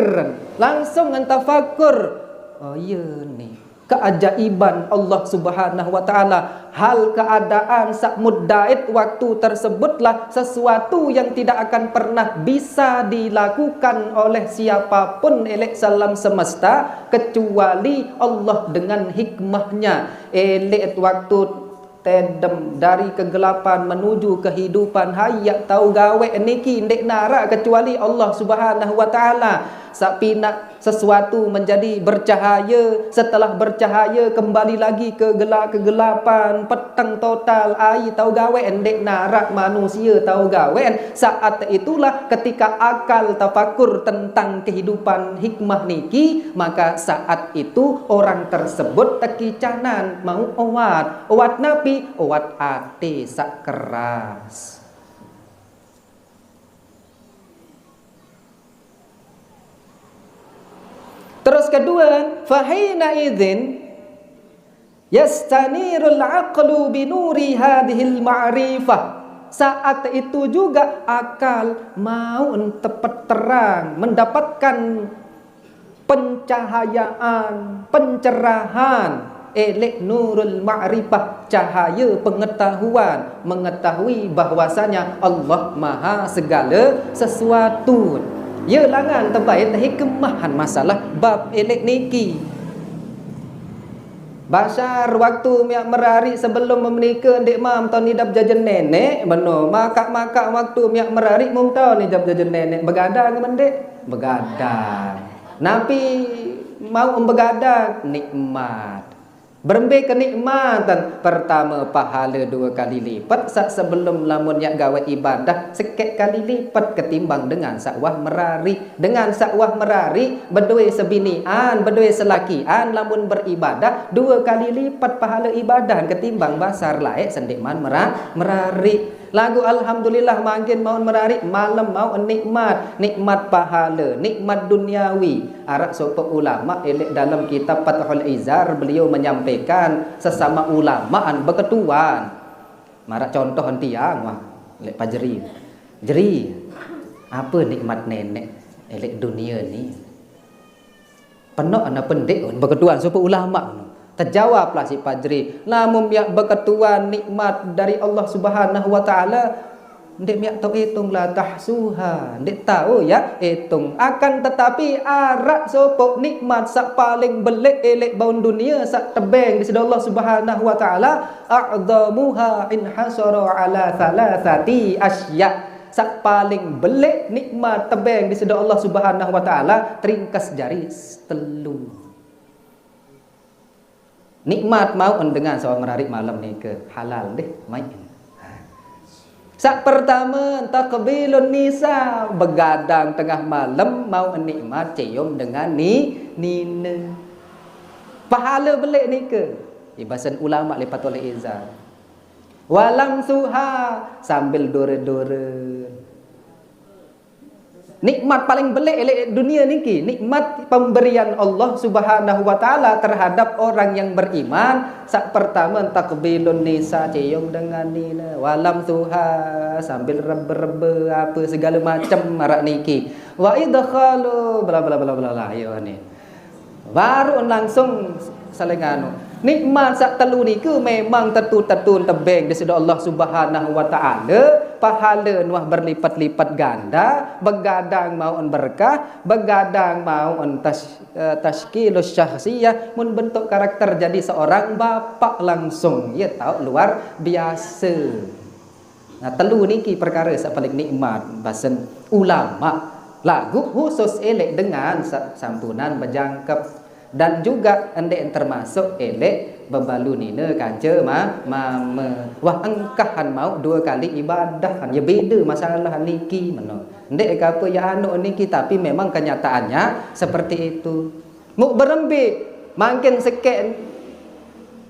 langsung ngan tafakur. Oh iya ni keajaiban Allah Subhanahu wa taala. Hal keadaan sak muddait waktu tersebutlah sesuatu yang tidak akan pernah bisa dilakukan oleh siapapun elek salam semesta kecuali Allah dengan hikmahnya. Elek waktu tedem dari kegelapan menuju kehidupan, hayat tahu gawe niki ndek nara kecuali Allah Subhanahu wa taala. Sapina sesuatu menjadi bercahaya, setelah bercahaya kembali lagi ke kegelapan, petang total, ai tahu gawe ndek narak manusia tahu gawe. Saat itulah ketika akal tafakur tentang kehidupan hikmah niki, maka saat itu orang tersebut tekicanan mau owat napi owat ate sak keras. Terus kedua, fahina idzin yastanirul aqlu binuri hadhil ma'rifah. Saat itu juga akal mau tepat terang, mendapatkan pencahayaan, pencerahan, elek nurul ma'rifah, cahaya pengetahuan, mengetahui bahwasanya Allah Maha segala sesuatu. Ya langan terbaik hikmahan masalah bab elek niki. Basar waktu miak merari sebelum menikah ndek mam tau nidap jajan nenek beno makak waktu miak merari mum tau nidap jajan nenek begadang mendek begadang. Napi mau begadang nikmat. Berembe kenikmatan pertama pahala 2 kali lipat sak sebelum lamun yak gawe ibadah sekek kali lipat ketimbang dengan sakwah merari. Dengan sakwah merari berdua sebinian, berdua selakian lamun beribadah 2 kali lipat pahala ibadah ketimbang basar laek sendikman merari. Lagu alhamdulillah makin mau merari malam mau nikmat pahala, nikmat duniawi. Arak sopok ulama elek dalam kitab Fathul Izar beliau menyampaikan sesama ulamaan berketuan. Marak contoh tiang wah lek pajeri. Jeri. Apa nikmat nenek elek dunia ni? Penuh anak pendek berketuan sopok ulama. Terjawablah si Padri, namun miak berketuan nikmat dari Allah Subhanahu wa taala, ndek miak tahu hitung la tahsuha, ndek tahu ya hitung. Akan tetapi arak sopok nikmat sak paling belek elek baun dunia sak tebeng di sisi Allah Subhanahu wa taala, a'dhamuha in hasara ala thalathati asya. Sak paling belek nikmat tebeng di sisi Allah Subhanahu wa taala teringkas jari telu. Nikmat mau dengan seorang merarik malam ni ke halal deh main. Sak pertama takbilun nisa, begadang tengah malam mau nikmat cium dengan nina. Pahala belik ni ke? Bahasa ulama lepas oleh izar. Walang suha sambil dora-dora. Nikmat paling belik elek dunia niki, nikmat pemberian Allah Subhanahu wa taala terhadap orang yang beriman. Sak pertama takbilun nisa, cium dengan nina, walam tuha sambil rebe-rebe apa segala macam marak niki. Wa idkhalu bla bla bla bla ayo ni. Baru langsung saling anu. Nikmat sak telu ni ke memang tetu-tetu tebeng di sisi Allah Subhanahu wa taala, pahala nuah berlipat-lipat ganda, begadang maun berkah, begadang maun tashkilus syahsiyah, mun bentuk karakter jadi seorang bapak langsung. Ya tahu luar biasa. Nah, telu niki perkara sak paling nikmat bahasan ulama. Lagu khusus elek dengan sampunan berjangkep. Dan juga endek termasuk elek bebalu nina kaca mama. Wah engkahan mau 2 kali ibadah. Ya beda masalah niki mano. Endek ke apa ya anu niki tapi memang kenyataannya seperti itu. Muk berembik makin sekek.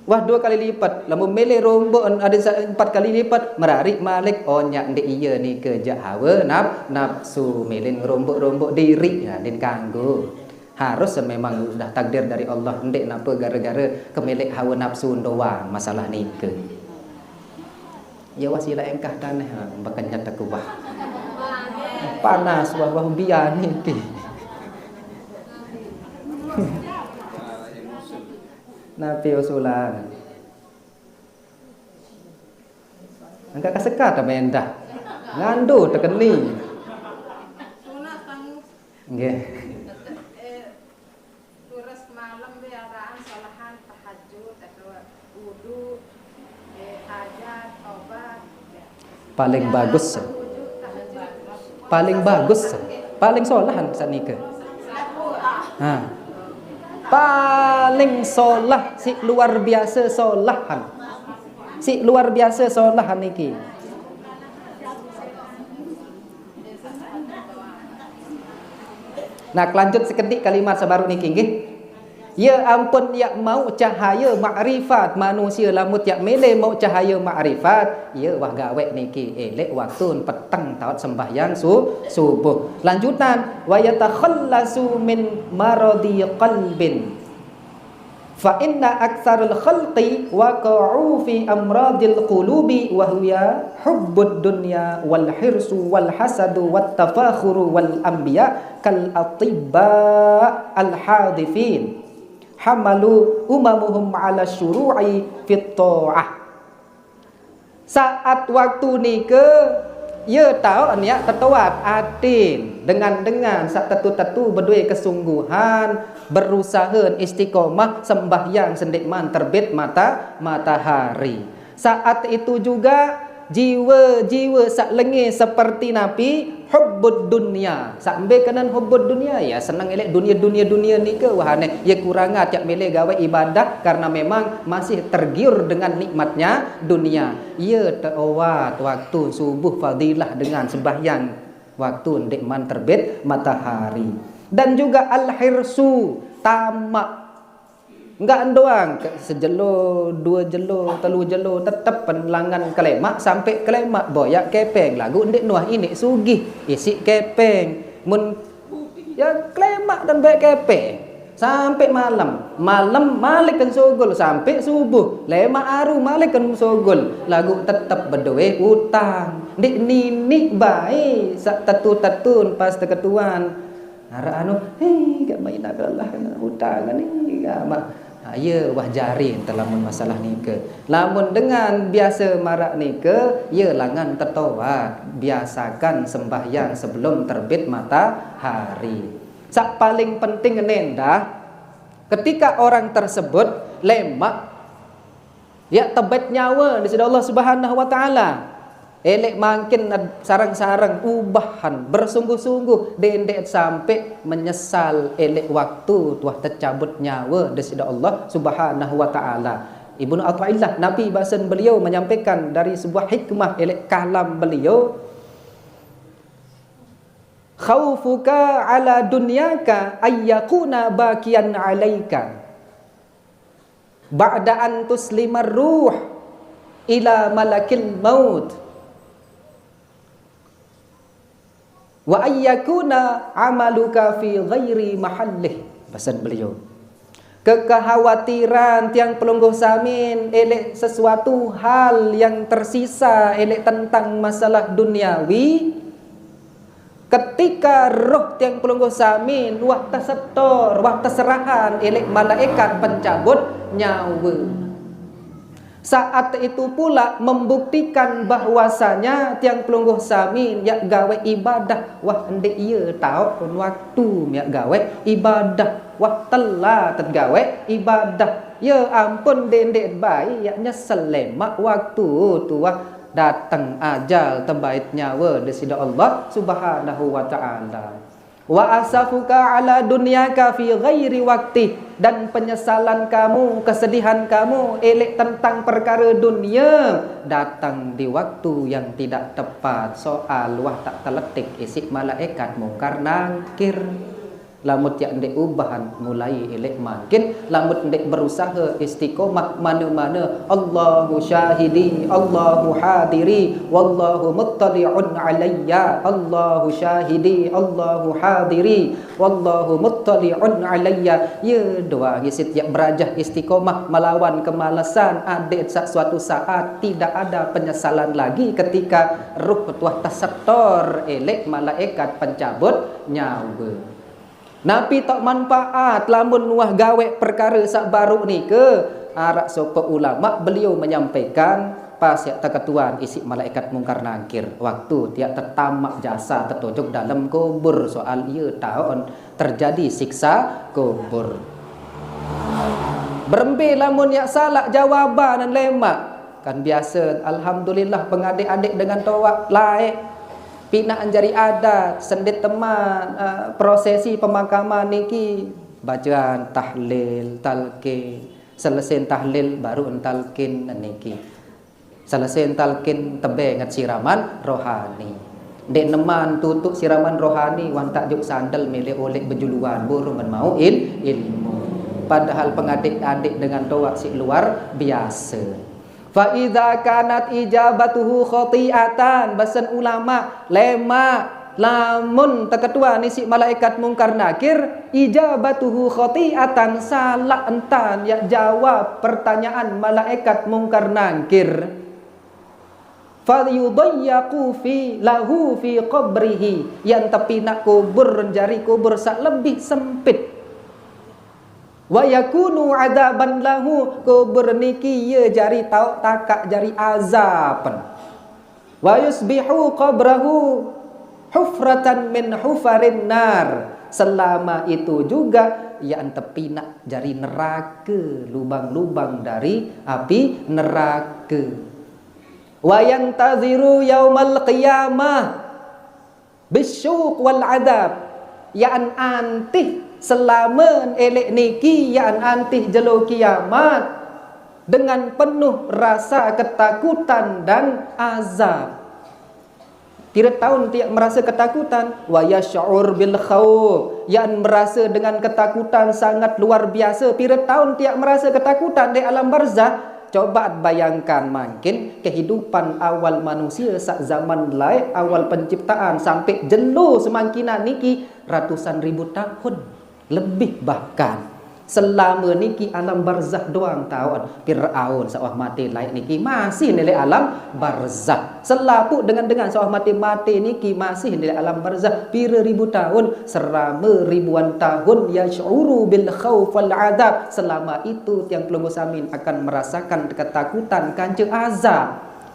Wah 2 kali lipat. Lamun meleh rombok ada 4 kali lipat merarik malik onyak ndek iya ni kerja hawa nafsu melin rombok-rombok diri ya din kanggo. Harus memang sudah takdir dari Allah. Ndek napa gara-gara kemelek hawa nafsu doang masalah ni ke. Ya wasilah engkah tanah bakan nyata kubah. Panas wah biar ni ke. Napi usulan. Angkat kasekat apa endah. Ngandu tekeni. Nggih. Paling bagus, paling solahan saat nikah. Paling solah si luar biasa solahan, si luar biasa solahan niki. Nah, lanjut sekedik kalimat sebaru niki nggih. Ya ampun yak mau cahaya makrifat manusia lamut yak mele mau cahaya makrifat ya wah gawe niki elek waktu petang tawat sembahyang subuh. Lanjutan wa yatakhallasu min maradi qalbin fa inna aktsarul khalqi waqa'u fi amradil qulubi wa huwa hubbud dunya wal hirsu wal hasadu wat tafakhuru wal anbiya kal atibba al hadifin hamalu umamuhum ala syuru'i fit ta'ah. Saat waktu nike ya tahu niat tertawat adil dengan saat tetu-tetu berdua kesungguhan berusaha istiqomah sembahyang sendikman terbit matahari. Saat itu juga jiwa-jiwa sak lengi seperti Nabi hubbud dunia. Sampai kanan hubbud dunia ya senang elek dunia ni ke wahane ya kurang tiap mele gawe ibadah karena memang masih tergiur dengan nikmatnya dunia. Ya terawat waktu subuh fadilah dengan sembahyang waktu ndekman terbit matahari. Dan juga al-hirsu tamak. Enggak doang sejelo, 2 jelo, 3 jelo tetap penlangan kelemak sampai kelemak boyak kepeng lagu ndek nuah ini sugih isi kepeng mun ya kelemak dan boyak kepeng sampai malam malik kan sogol sampai subuh lemak aru malik kan sogol lagu tetap berdoa utang ndik ninik bae sak tetu-tetun pas teketuan ara anu gak main Allah utang ni gak ya wah jari telamun masalah nikah. Lamun dengan biasa marak nikah, ya langan tertawat. Biasakan sembahyang sebelum terbit matahari. Sak paling penting nendah, ketika orang tersebut lemak, ya tebet nyawa di sisi Allah Subhanahu Wa Taala. Elek makin sarang-sarang ubahan bersungguh-sungguh dendek sampai menyesal elek waktu tuah tercabut nyawa dari Allah Subhanahu wa taala. Ibnu Athaillah, Nabi bahasan beliau menyampaikan dari sebuah hikmah elek kalam beliau, khaufuka ala dunyaka ayyakuna bakiyan alaika ba'da an tuslimar ruh ila malakil maut wa ayyakuna amaluka fi ghairi mahallih. Pesan beliau, kekhawatiran tiang pelungguh samin elek sesuatu hal yang tersisa elek tentang masalah duniawi, ketika roh tiang pelungguh samin wah tersetor, wah terserahan elek malaikat pencabut nyawa. Saat itu pula membuktikan bahwasanya tiang pelungguh samin yak gawe ibadah wah ndek ia tahu pun waktu yak gawe ibadah wah telah tergawe ibadah ya ampun dendek baik yak nyesel lemak waktu tu wah datang ajal terbait nyawa di sisi Allah Subhanahu wa taala. Wa asafuka ala dunyaka fi ghairi waqti, dan penyesalan kamu, kesedihan kamu elek tentang perkara dunia datang di waktu yang tidak tepat. Soal wah tak teletik isi malaikat mungkar nakir. Lamut yak ndek ubahan mulai elek makin, lamut ndek berusaha istiqomah mana-mana Allahu syahidi Allahu hadiri wallahu muttali'un alayya, Allahu syahidi Allahu hadiri wallahu muttali'un alayya. Ya doa ngisit yak berajah istiqomah melawan kemalasan, adik suatu saat tidak ada penyesalan lagi ketika ruh tuah tersetor elek malaikat pencabut nyawa. Nabi tak manfaat lamun wah gawe perkara sak baru ni ke arak sopa ulama beliau menyampaikan pas yak terketuan isi malaikat mungkar nakir waktu tiak tertamak jasa tertujuk dalam kubur, soal ia tahu terjadi siksa kubur. Berembe lamun yak salah jawaban dan lemak kan biasa. Alhamdulillah pengadik-adik dengan tawak laik pina anjari adat sendet teman prosesi pemakaman niki bacaan tahlil talqin, selesai tahlil baru talqin niki, selesai talqin tebe ngat siraman rohani. Dek neman tutup siraman rohani wan takjuk sandal milik oleh bejuluan burung men mau ilmu, padahal pengadik-adik dengan tawak si luar biasa. Fa idza kanat ijabatuhu khati'atan, basan ulama lema lamun terketua nisi malaikat mungkar nakir ijabatuhu khati'atan salah entan ya jawab pertanyaan malaikat mungkar nakir, fa yudayyaqu fi lahu fi qabrihi, yang tepi nak kubur jari kubur sak lebih sempit. Wa yakunu adaban lahu, kubur niki ye jari tau takak jari azaban. Wa yusbihu qabrahu hufratan min hufarin nar, selama itu juga yang tepi nak jari neraka, lubang-lubang dari api neraka. Wa yantaziru yaumal qiyamah bisyuq wal adab, yang antih selama elek niki yang antih jelo kiamat dengan penuh rasa ketakutan dan azab. Tidak tahun tiap merasa ketakutan, wa yash'ur bil khauf, yang merasa dengan ketakutan sangat luar biasa. Tidak tahun tiap merasa ketakutan di alam barzah. Coba bayangkan makin kehidupan awal manusia sak zaman lain awal penciptaan sampai jelo semakinan niki ratusan ribu tahun lebih, bahkan selama niki alam barzah doang tahun. Firaun sawah mati lain niki masih nilai alam barzah. Selaput dengan sawah mati niki masih nilai alam barzah pira ribu tahun, serama ribuan tahun yash'uru bil khauf wal adab. Selama itu tiang pelunggu samin akan merasakan ketakutan kanca azab.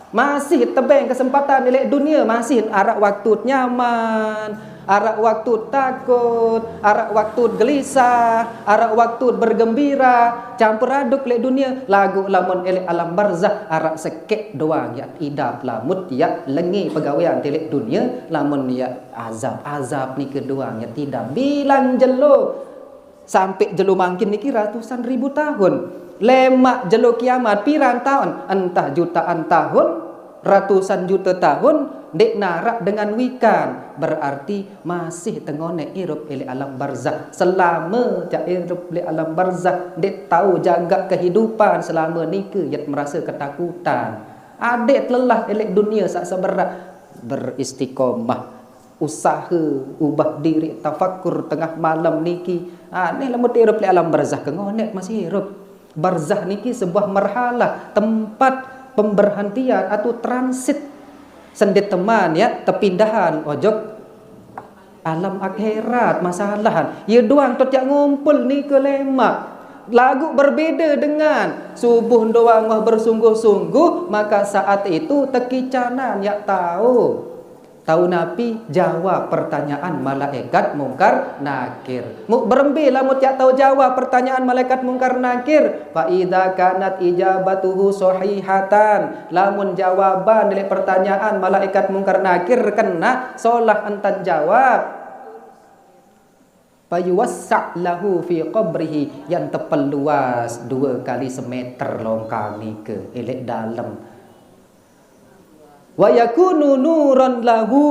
Masih tebeng kesempatan nilai dunia, masih arak waktu nyaman, arak waktu takut, arak waktu gelisah, arak waktu bergembira, campur aduk lek dunia. Lagu lamun elek alam barzah arak sekek doang ya idap lamut ya lengi pegawaian telek dunia, lamun ya azab ni kedoang ya tidak bilang jelo sampai jelo mangkin niki ratusan ribu tahun. lemak jelo kiamat pirang tahun, entah jutaan tahun, ratusan juta tahun, dek narak dengan wikan, berarti masih tengone hirup di alam barzakh. Selama jak hirup di alam barzakh, dek tahu jaga kehidupan selama ni ke yat merasa ketakutan. Adik lelah elek dunia sak seberat, beristiqomah, usaha ubah diri tafakkur tengah malam niki. Ni lemut hirup di alam barzakh kengonek masih hirup. Barzakh niki sebuah marhalah, tempat pemberhentian atau transit sendet teman ya, terpindahan ojok alam akhirat masalahan. Ya doang tot jak ngumpul ni ke lemak. Lagu berbeda dengan subuh doang wah bersungguh-sungguh, maka saat itu tekicanan ya tahu. Tahu Nabi jawab pertanyaan malaikat mungkar nakir. Muk berembilah mut ya tahu jawab pertanyaan malaikat mungkar nakir. Fa idza kanat ijabatuhu sahihatan. Lamun jawaban dari pertanyaan malaikat mungkar nakir kena solah entan jawab. Fayuwassa' lahu fi qabrihi, yang terpeluas 2 kali semeter longkang ni ke elek dalam. Wa yakunu nuran lahu,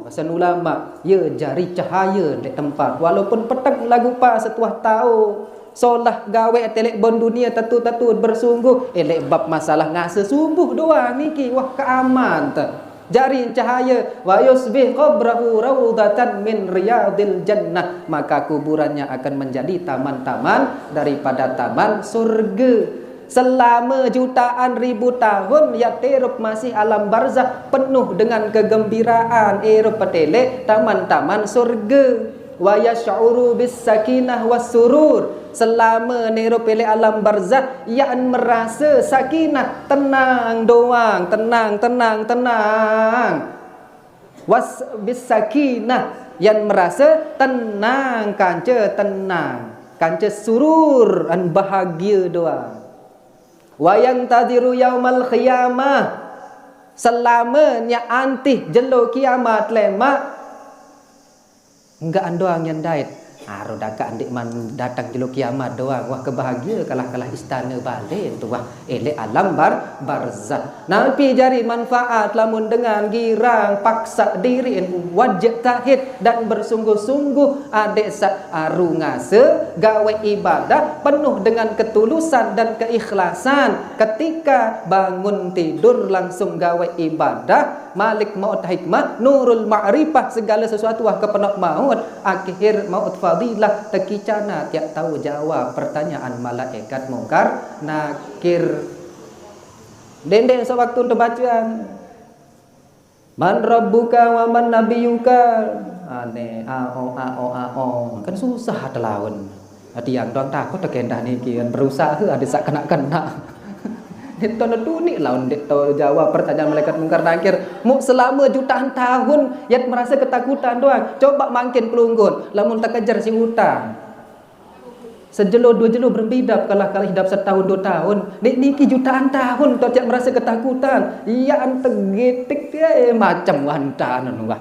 pasal ulama ya jari cahaya di tempat walaupun petang lagu pa setuah tahu solah gawe telek bon dunia tatu bersungguh elek bab masalah ngasa subuh doang niki wah keaman ta jari cahaya. Wa yusbih qabrahu raudatan min riyadil jannah, maka kuburannya akan menjadi taman-taman daripada taman surga. Selama jutaan ribu tahun ya hirup masih alam barzakh penuh dengan kegembiraan, hirup petele taman-taman surga. Wa yash'uru bis sakinah was surur, selama hirup pele alam barzakh yang merasa sakinah, tenang doang, tenang. Was bis sakinah, yang merasa tenang, kanca surur an bahagia doang. Wa yantadiru yaumal qiyamah, selamanya antih jelo kiamat lemak enggak andoang yang dait. Rodaka andik man datang jelo kiamat doang wah kebahagia kalah istana balik tu wah elek alam barzakh. Nabi jari manfaat lamun dengan girang paksa diri wajib tahid dan bersungguh-sungguh adek sak aru ngase gawe ibadah penuh dengan ketulusan dan keikhlasan. Ketika bangun tidur langsung gawe ibadah, malik maut hikmah, nurul ma'rifah, segala sesuatu wah kepenok maut, akhir maut fadilah, tekicana tiap tahu jawab pertanyaan malaikat mungkar nakir. Dendeng sewaktu untuk bacaan man rabbuka wa man nabiyuka, kan susah telaun. Ada yang doang takut terkendah niki kan berusaha ada sak kena. Itu dunik lah untuk tahu jawab pertanyaan malaikat mungkar nakir. Mu selama jutaan tahun yat merasa ketakutan doang. Coba makin pelunggun lamun tak kejar si hutang. Sejelo 2 jelo berbidap kalah hidup setahun 2 tahun. Dek niki jutaan tahun tu tiap merasa ketakutan. Iya antegetik dia macam wantan wah.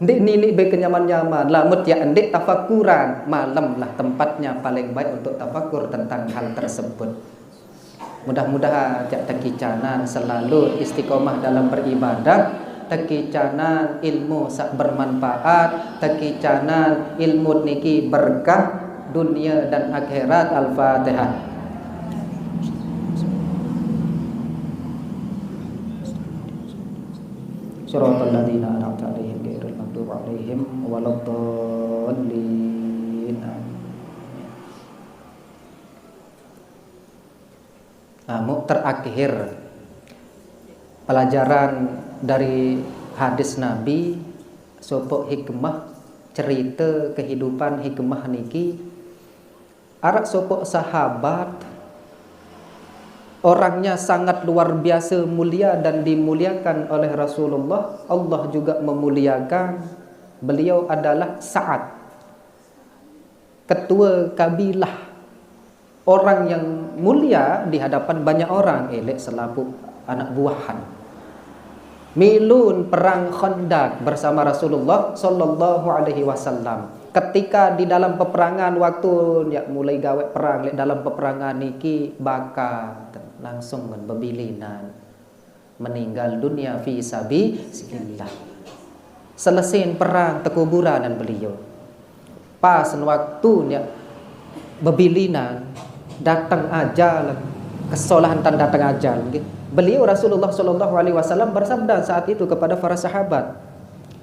Dek nini be kenyaman-nyaman lamut ya ndek tafakuran. Malam lah tempatnya paling baik untuk tafakur tentang hal tersebut. Mudah-mudahan jak tekicanan selalu istiqomah dalam beribadah, tekicanan ilmu sak bermanfaat, tekicanan ilmu niki berkah dunia dan akhirat. Al-Fatihah. Shiratal ladzina an'amta 'alaihim ghairil maghdubi 'alaihim waladdallin. Terakhir pelajaran dari hadis Nabi sopok hikmah cerita kehidupan hikmah niki arak sopok sahabat orangnya sangat luar biasa mulia dan dimuliakan oleh Rasulullah. Allah juga memuliakan beliau adalah Sa'ad, ketua kabilah, orang yang mulia di hadapan banyak orang, elek selaku anak buahan. Milun perang Khandaq bersama Rasulullah sallallahu alaihi wasallam. ketika di dalam peperangan waktu ya mulai gawe perang dalam peperangan niki baka langsung bebilinan meninggal dunia fi sabilillah. Selesai perang tekuburan beliau. Pas waktu ya bebilinan datang ajal, kesalahan datang ajal. Beliau Rasulullah Shallallahu Alaihi Wasallam bersabda saat itu kepada para sahabat,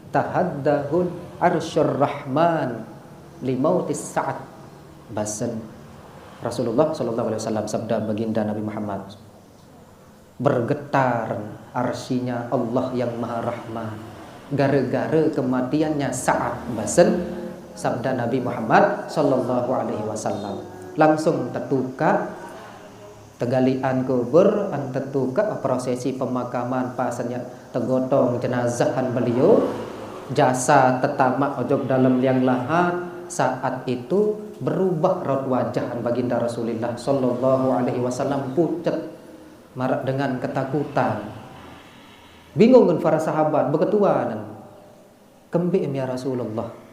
tahaddahun arsyur rahman limautis saat basen. Rasulullah Shallallahu Alaihi Wasallam sabda baginda Nabi Muhammad, bergetar arsinya Allah yang Maha Rahman gara-gara kematiannya saat basen. Sabda Nabi Muhammad Shallallahu Alaihi Wasallam langsung tertuka tegalian kubur an tertuka prosesi pemakaman pasnya tegotong jenazahan beliau jasa tetamak ojok dalam liang lahat. Saat itu berubah raut wajah baginda Rasulullah Shallallahu Alaihi Wasallam pucat marak dengan ketakutan. Bingung kan para sahabat berketuan, kembali ya Rasulullah.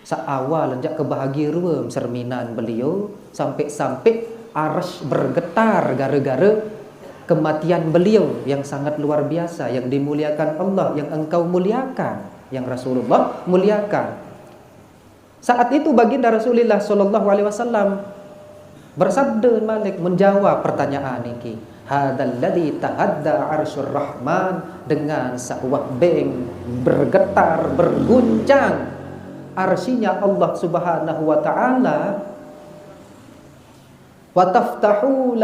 Seawal lenjak kebahagiaan serminan beliau sampai arsy bergetar gara-gara kematian beliau yang sangat luar biasa, yang dimuliakan Allah, yang engkau muliakan, yang Rasulullah muliakan. Saat itu baginda Rasulullah Shallallahu Alaihi Wasallam bersabda Malik menjawab pertanyaan ini. Hadzal ladzi tahadda arsyur rahman, dengan sawah beng bergetar berguncang arsinya Allah Subhanahu wa taala. Wa taftahu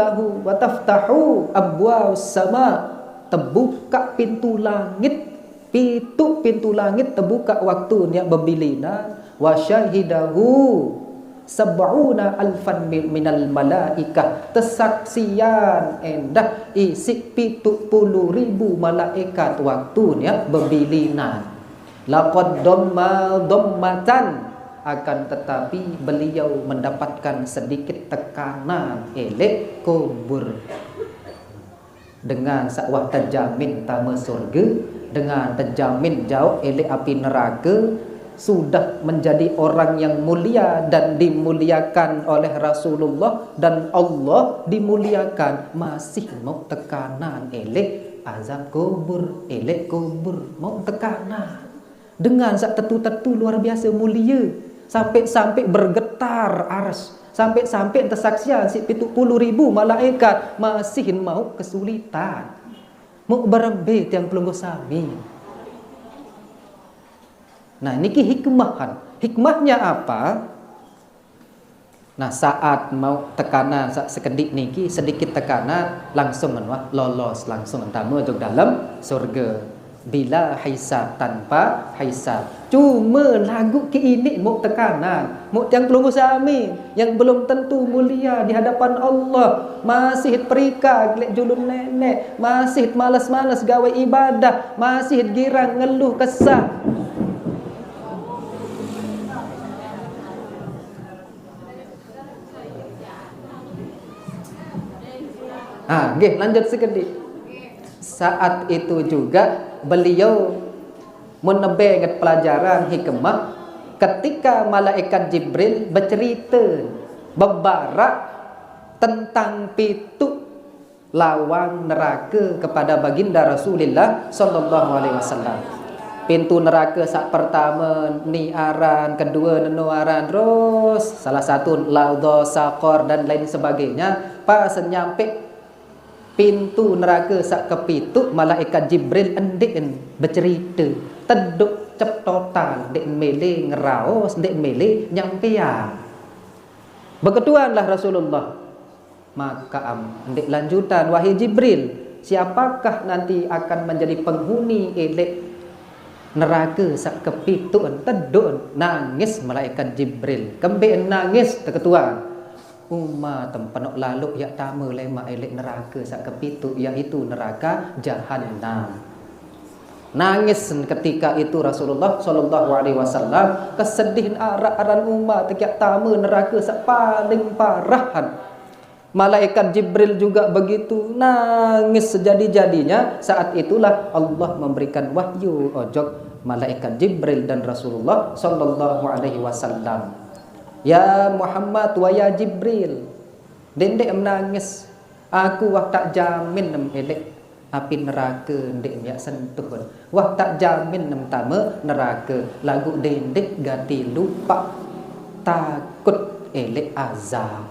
abwaus sama, terbuka pintu langit, pintu langit terbuka waktunya bebilinan. Wa syahidahu sab'una alfan minal malaikah, tersaksian endah isi 70.000 malaikat waktunya bebilinan. Laqad dhammatan, akan tetapi beliau mendapatkan sedikit tekanan elek kubur. Dengan sawah terjamin tama surga, dengan terjamin jauh elek api neraka, sudah menjadi orang yang mulia dan dimuliakan oleh Rasulullah dan Allah dimuliakan, masih mau tekanan elek azab kubur, elek kubur, mau tekanan. Dengan sak tetu-tetu luar biasa mulia, sampai bergetar arsy, sampai tersaksian 70.000 malaikat, masih mau kesulitan, mau berembet yang pelunggu sami. Nah, niki hikmahnya apa? Nah, saat mau tekanan sekedik niki sedikit tekanan langsung lolos langsung tamu untuk dalam surga. Bila hisab, tanpa hisab. Cuma lagu ke ini mau tekanan, mau yang pelunggu sami yang belum tentu mulia di hadapan Allah, masih perika gelek julun nenek, masih malas-malas gawe ibadah, masih girang ngeluh kesah. Lanjut sekedik. Saat itu juga beliau menebeng pelajaran hikmah ketika malaikat Jibril bercerita bebarak tentang pitu lawang neraka kepada baginda Rasulullah Sallallahu Alaihi Wasallam. Pintu neraka sak pertama ni aran, kedua nenu aran, terus salah satu laudha saqar dan lain sebagainya. Pas nyampe pintu neraka sak kepitu, malaikat Jibril endik bercerita teduk ceptotan dek mele ngeraos dek mele nyampean. Begituanlah Rasulullah. Maka endik lanjutan, wahai Jibril, siapakah nanti akan menjadi penghuni elek neraka sak kepitu? Teduk nangis malaikat Jibril, kembe nangis terketuan. Umat tempat lalu ya tamu lema elek neraka sak kepitu, yaitu neraka Jahannam. Nangis ketika itu Rasulullah Shallallahu Alaihi Wasallam, kesedihan aran umat tiap tamu neraka sak paling parahan. Malaikat Jibril juga begitu nangis sejadi-jadinya. Saat itulah Allah memberikan wahyu ojok malaikat Jibril dan Rasulullah sallallahu alaihi wasallam. Ya Muhammad wa ya Jibril. Dendek menangis. Aku wah tak jamin nem elek api neraka dendek ya sentuh. Wah tak jamin nem tama neraka. Lagu dendek gati lupa takut elek azab.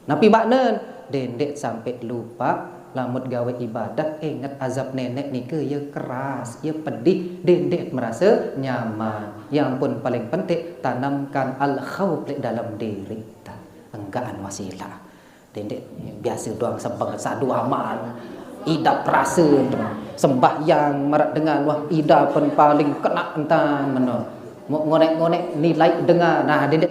Napi makna dendek sampai lupa lamut gawe ibadat ingat azab nenek ni ke ya keras, ya pedih, dendek merasa nyaman. Yang pun paling penting tanamkan al-khawf dalam diri. Enggaan wasilah. Dendek biasa doang sembang sadu amal. Ida rasa sembahyang marak dengan wah ida pun paling kena entah mana. Ngonek-ngonek nilai dengar. Nah dendek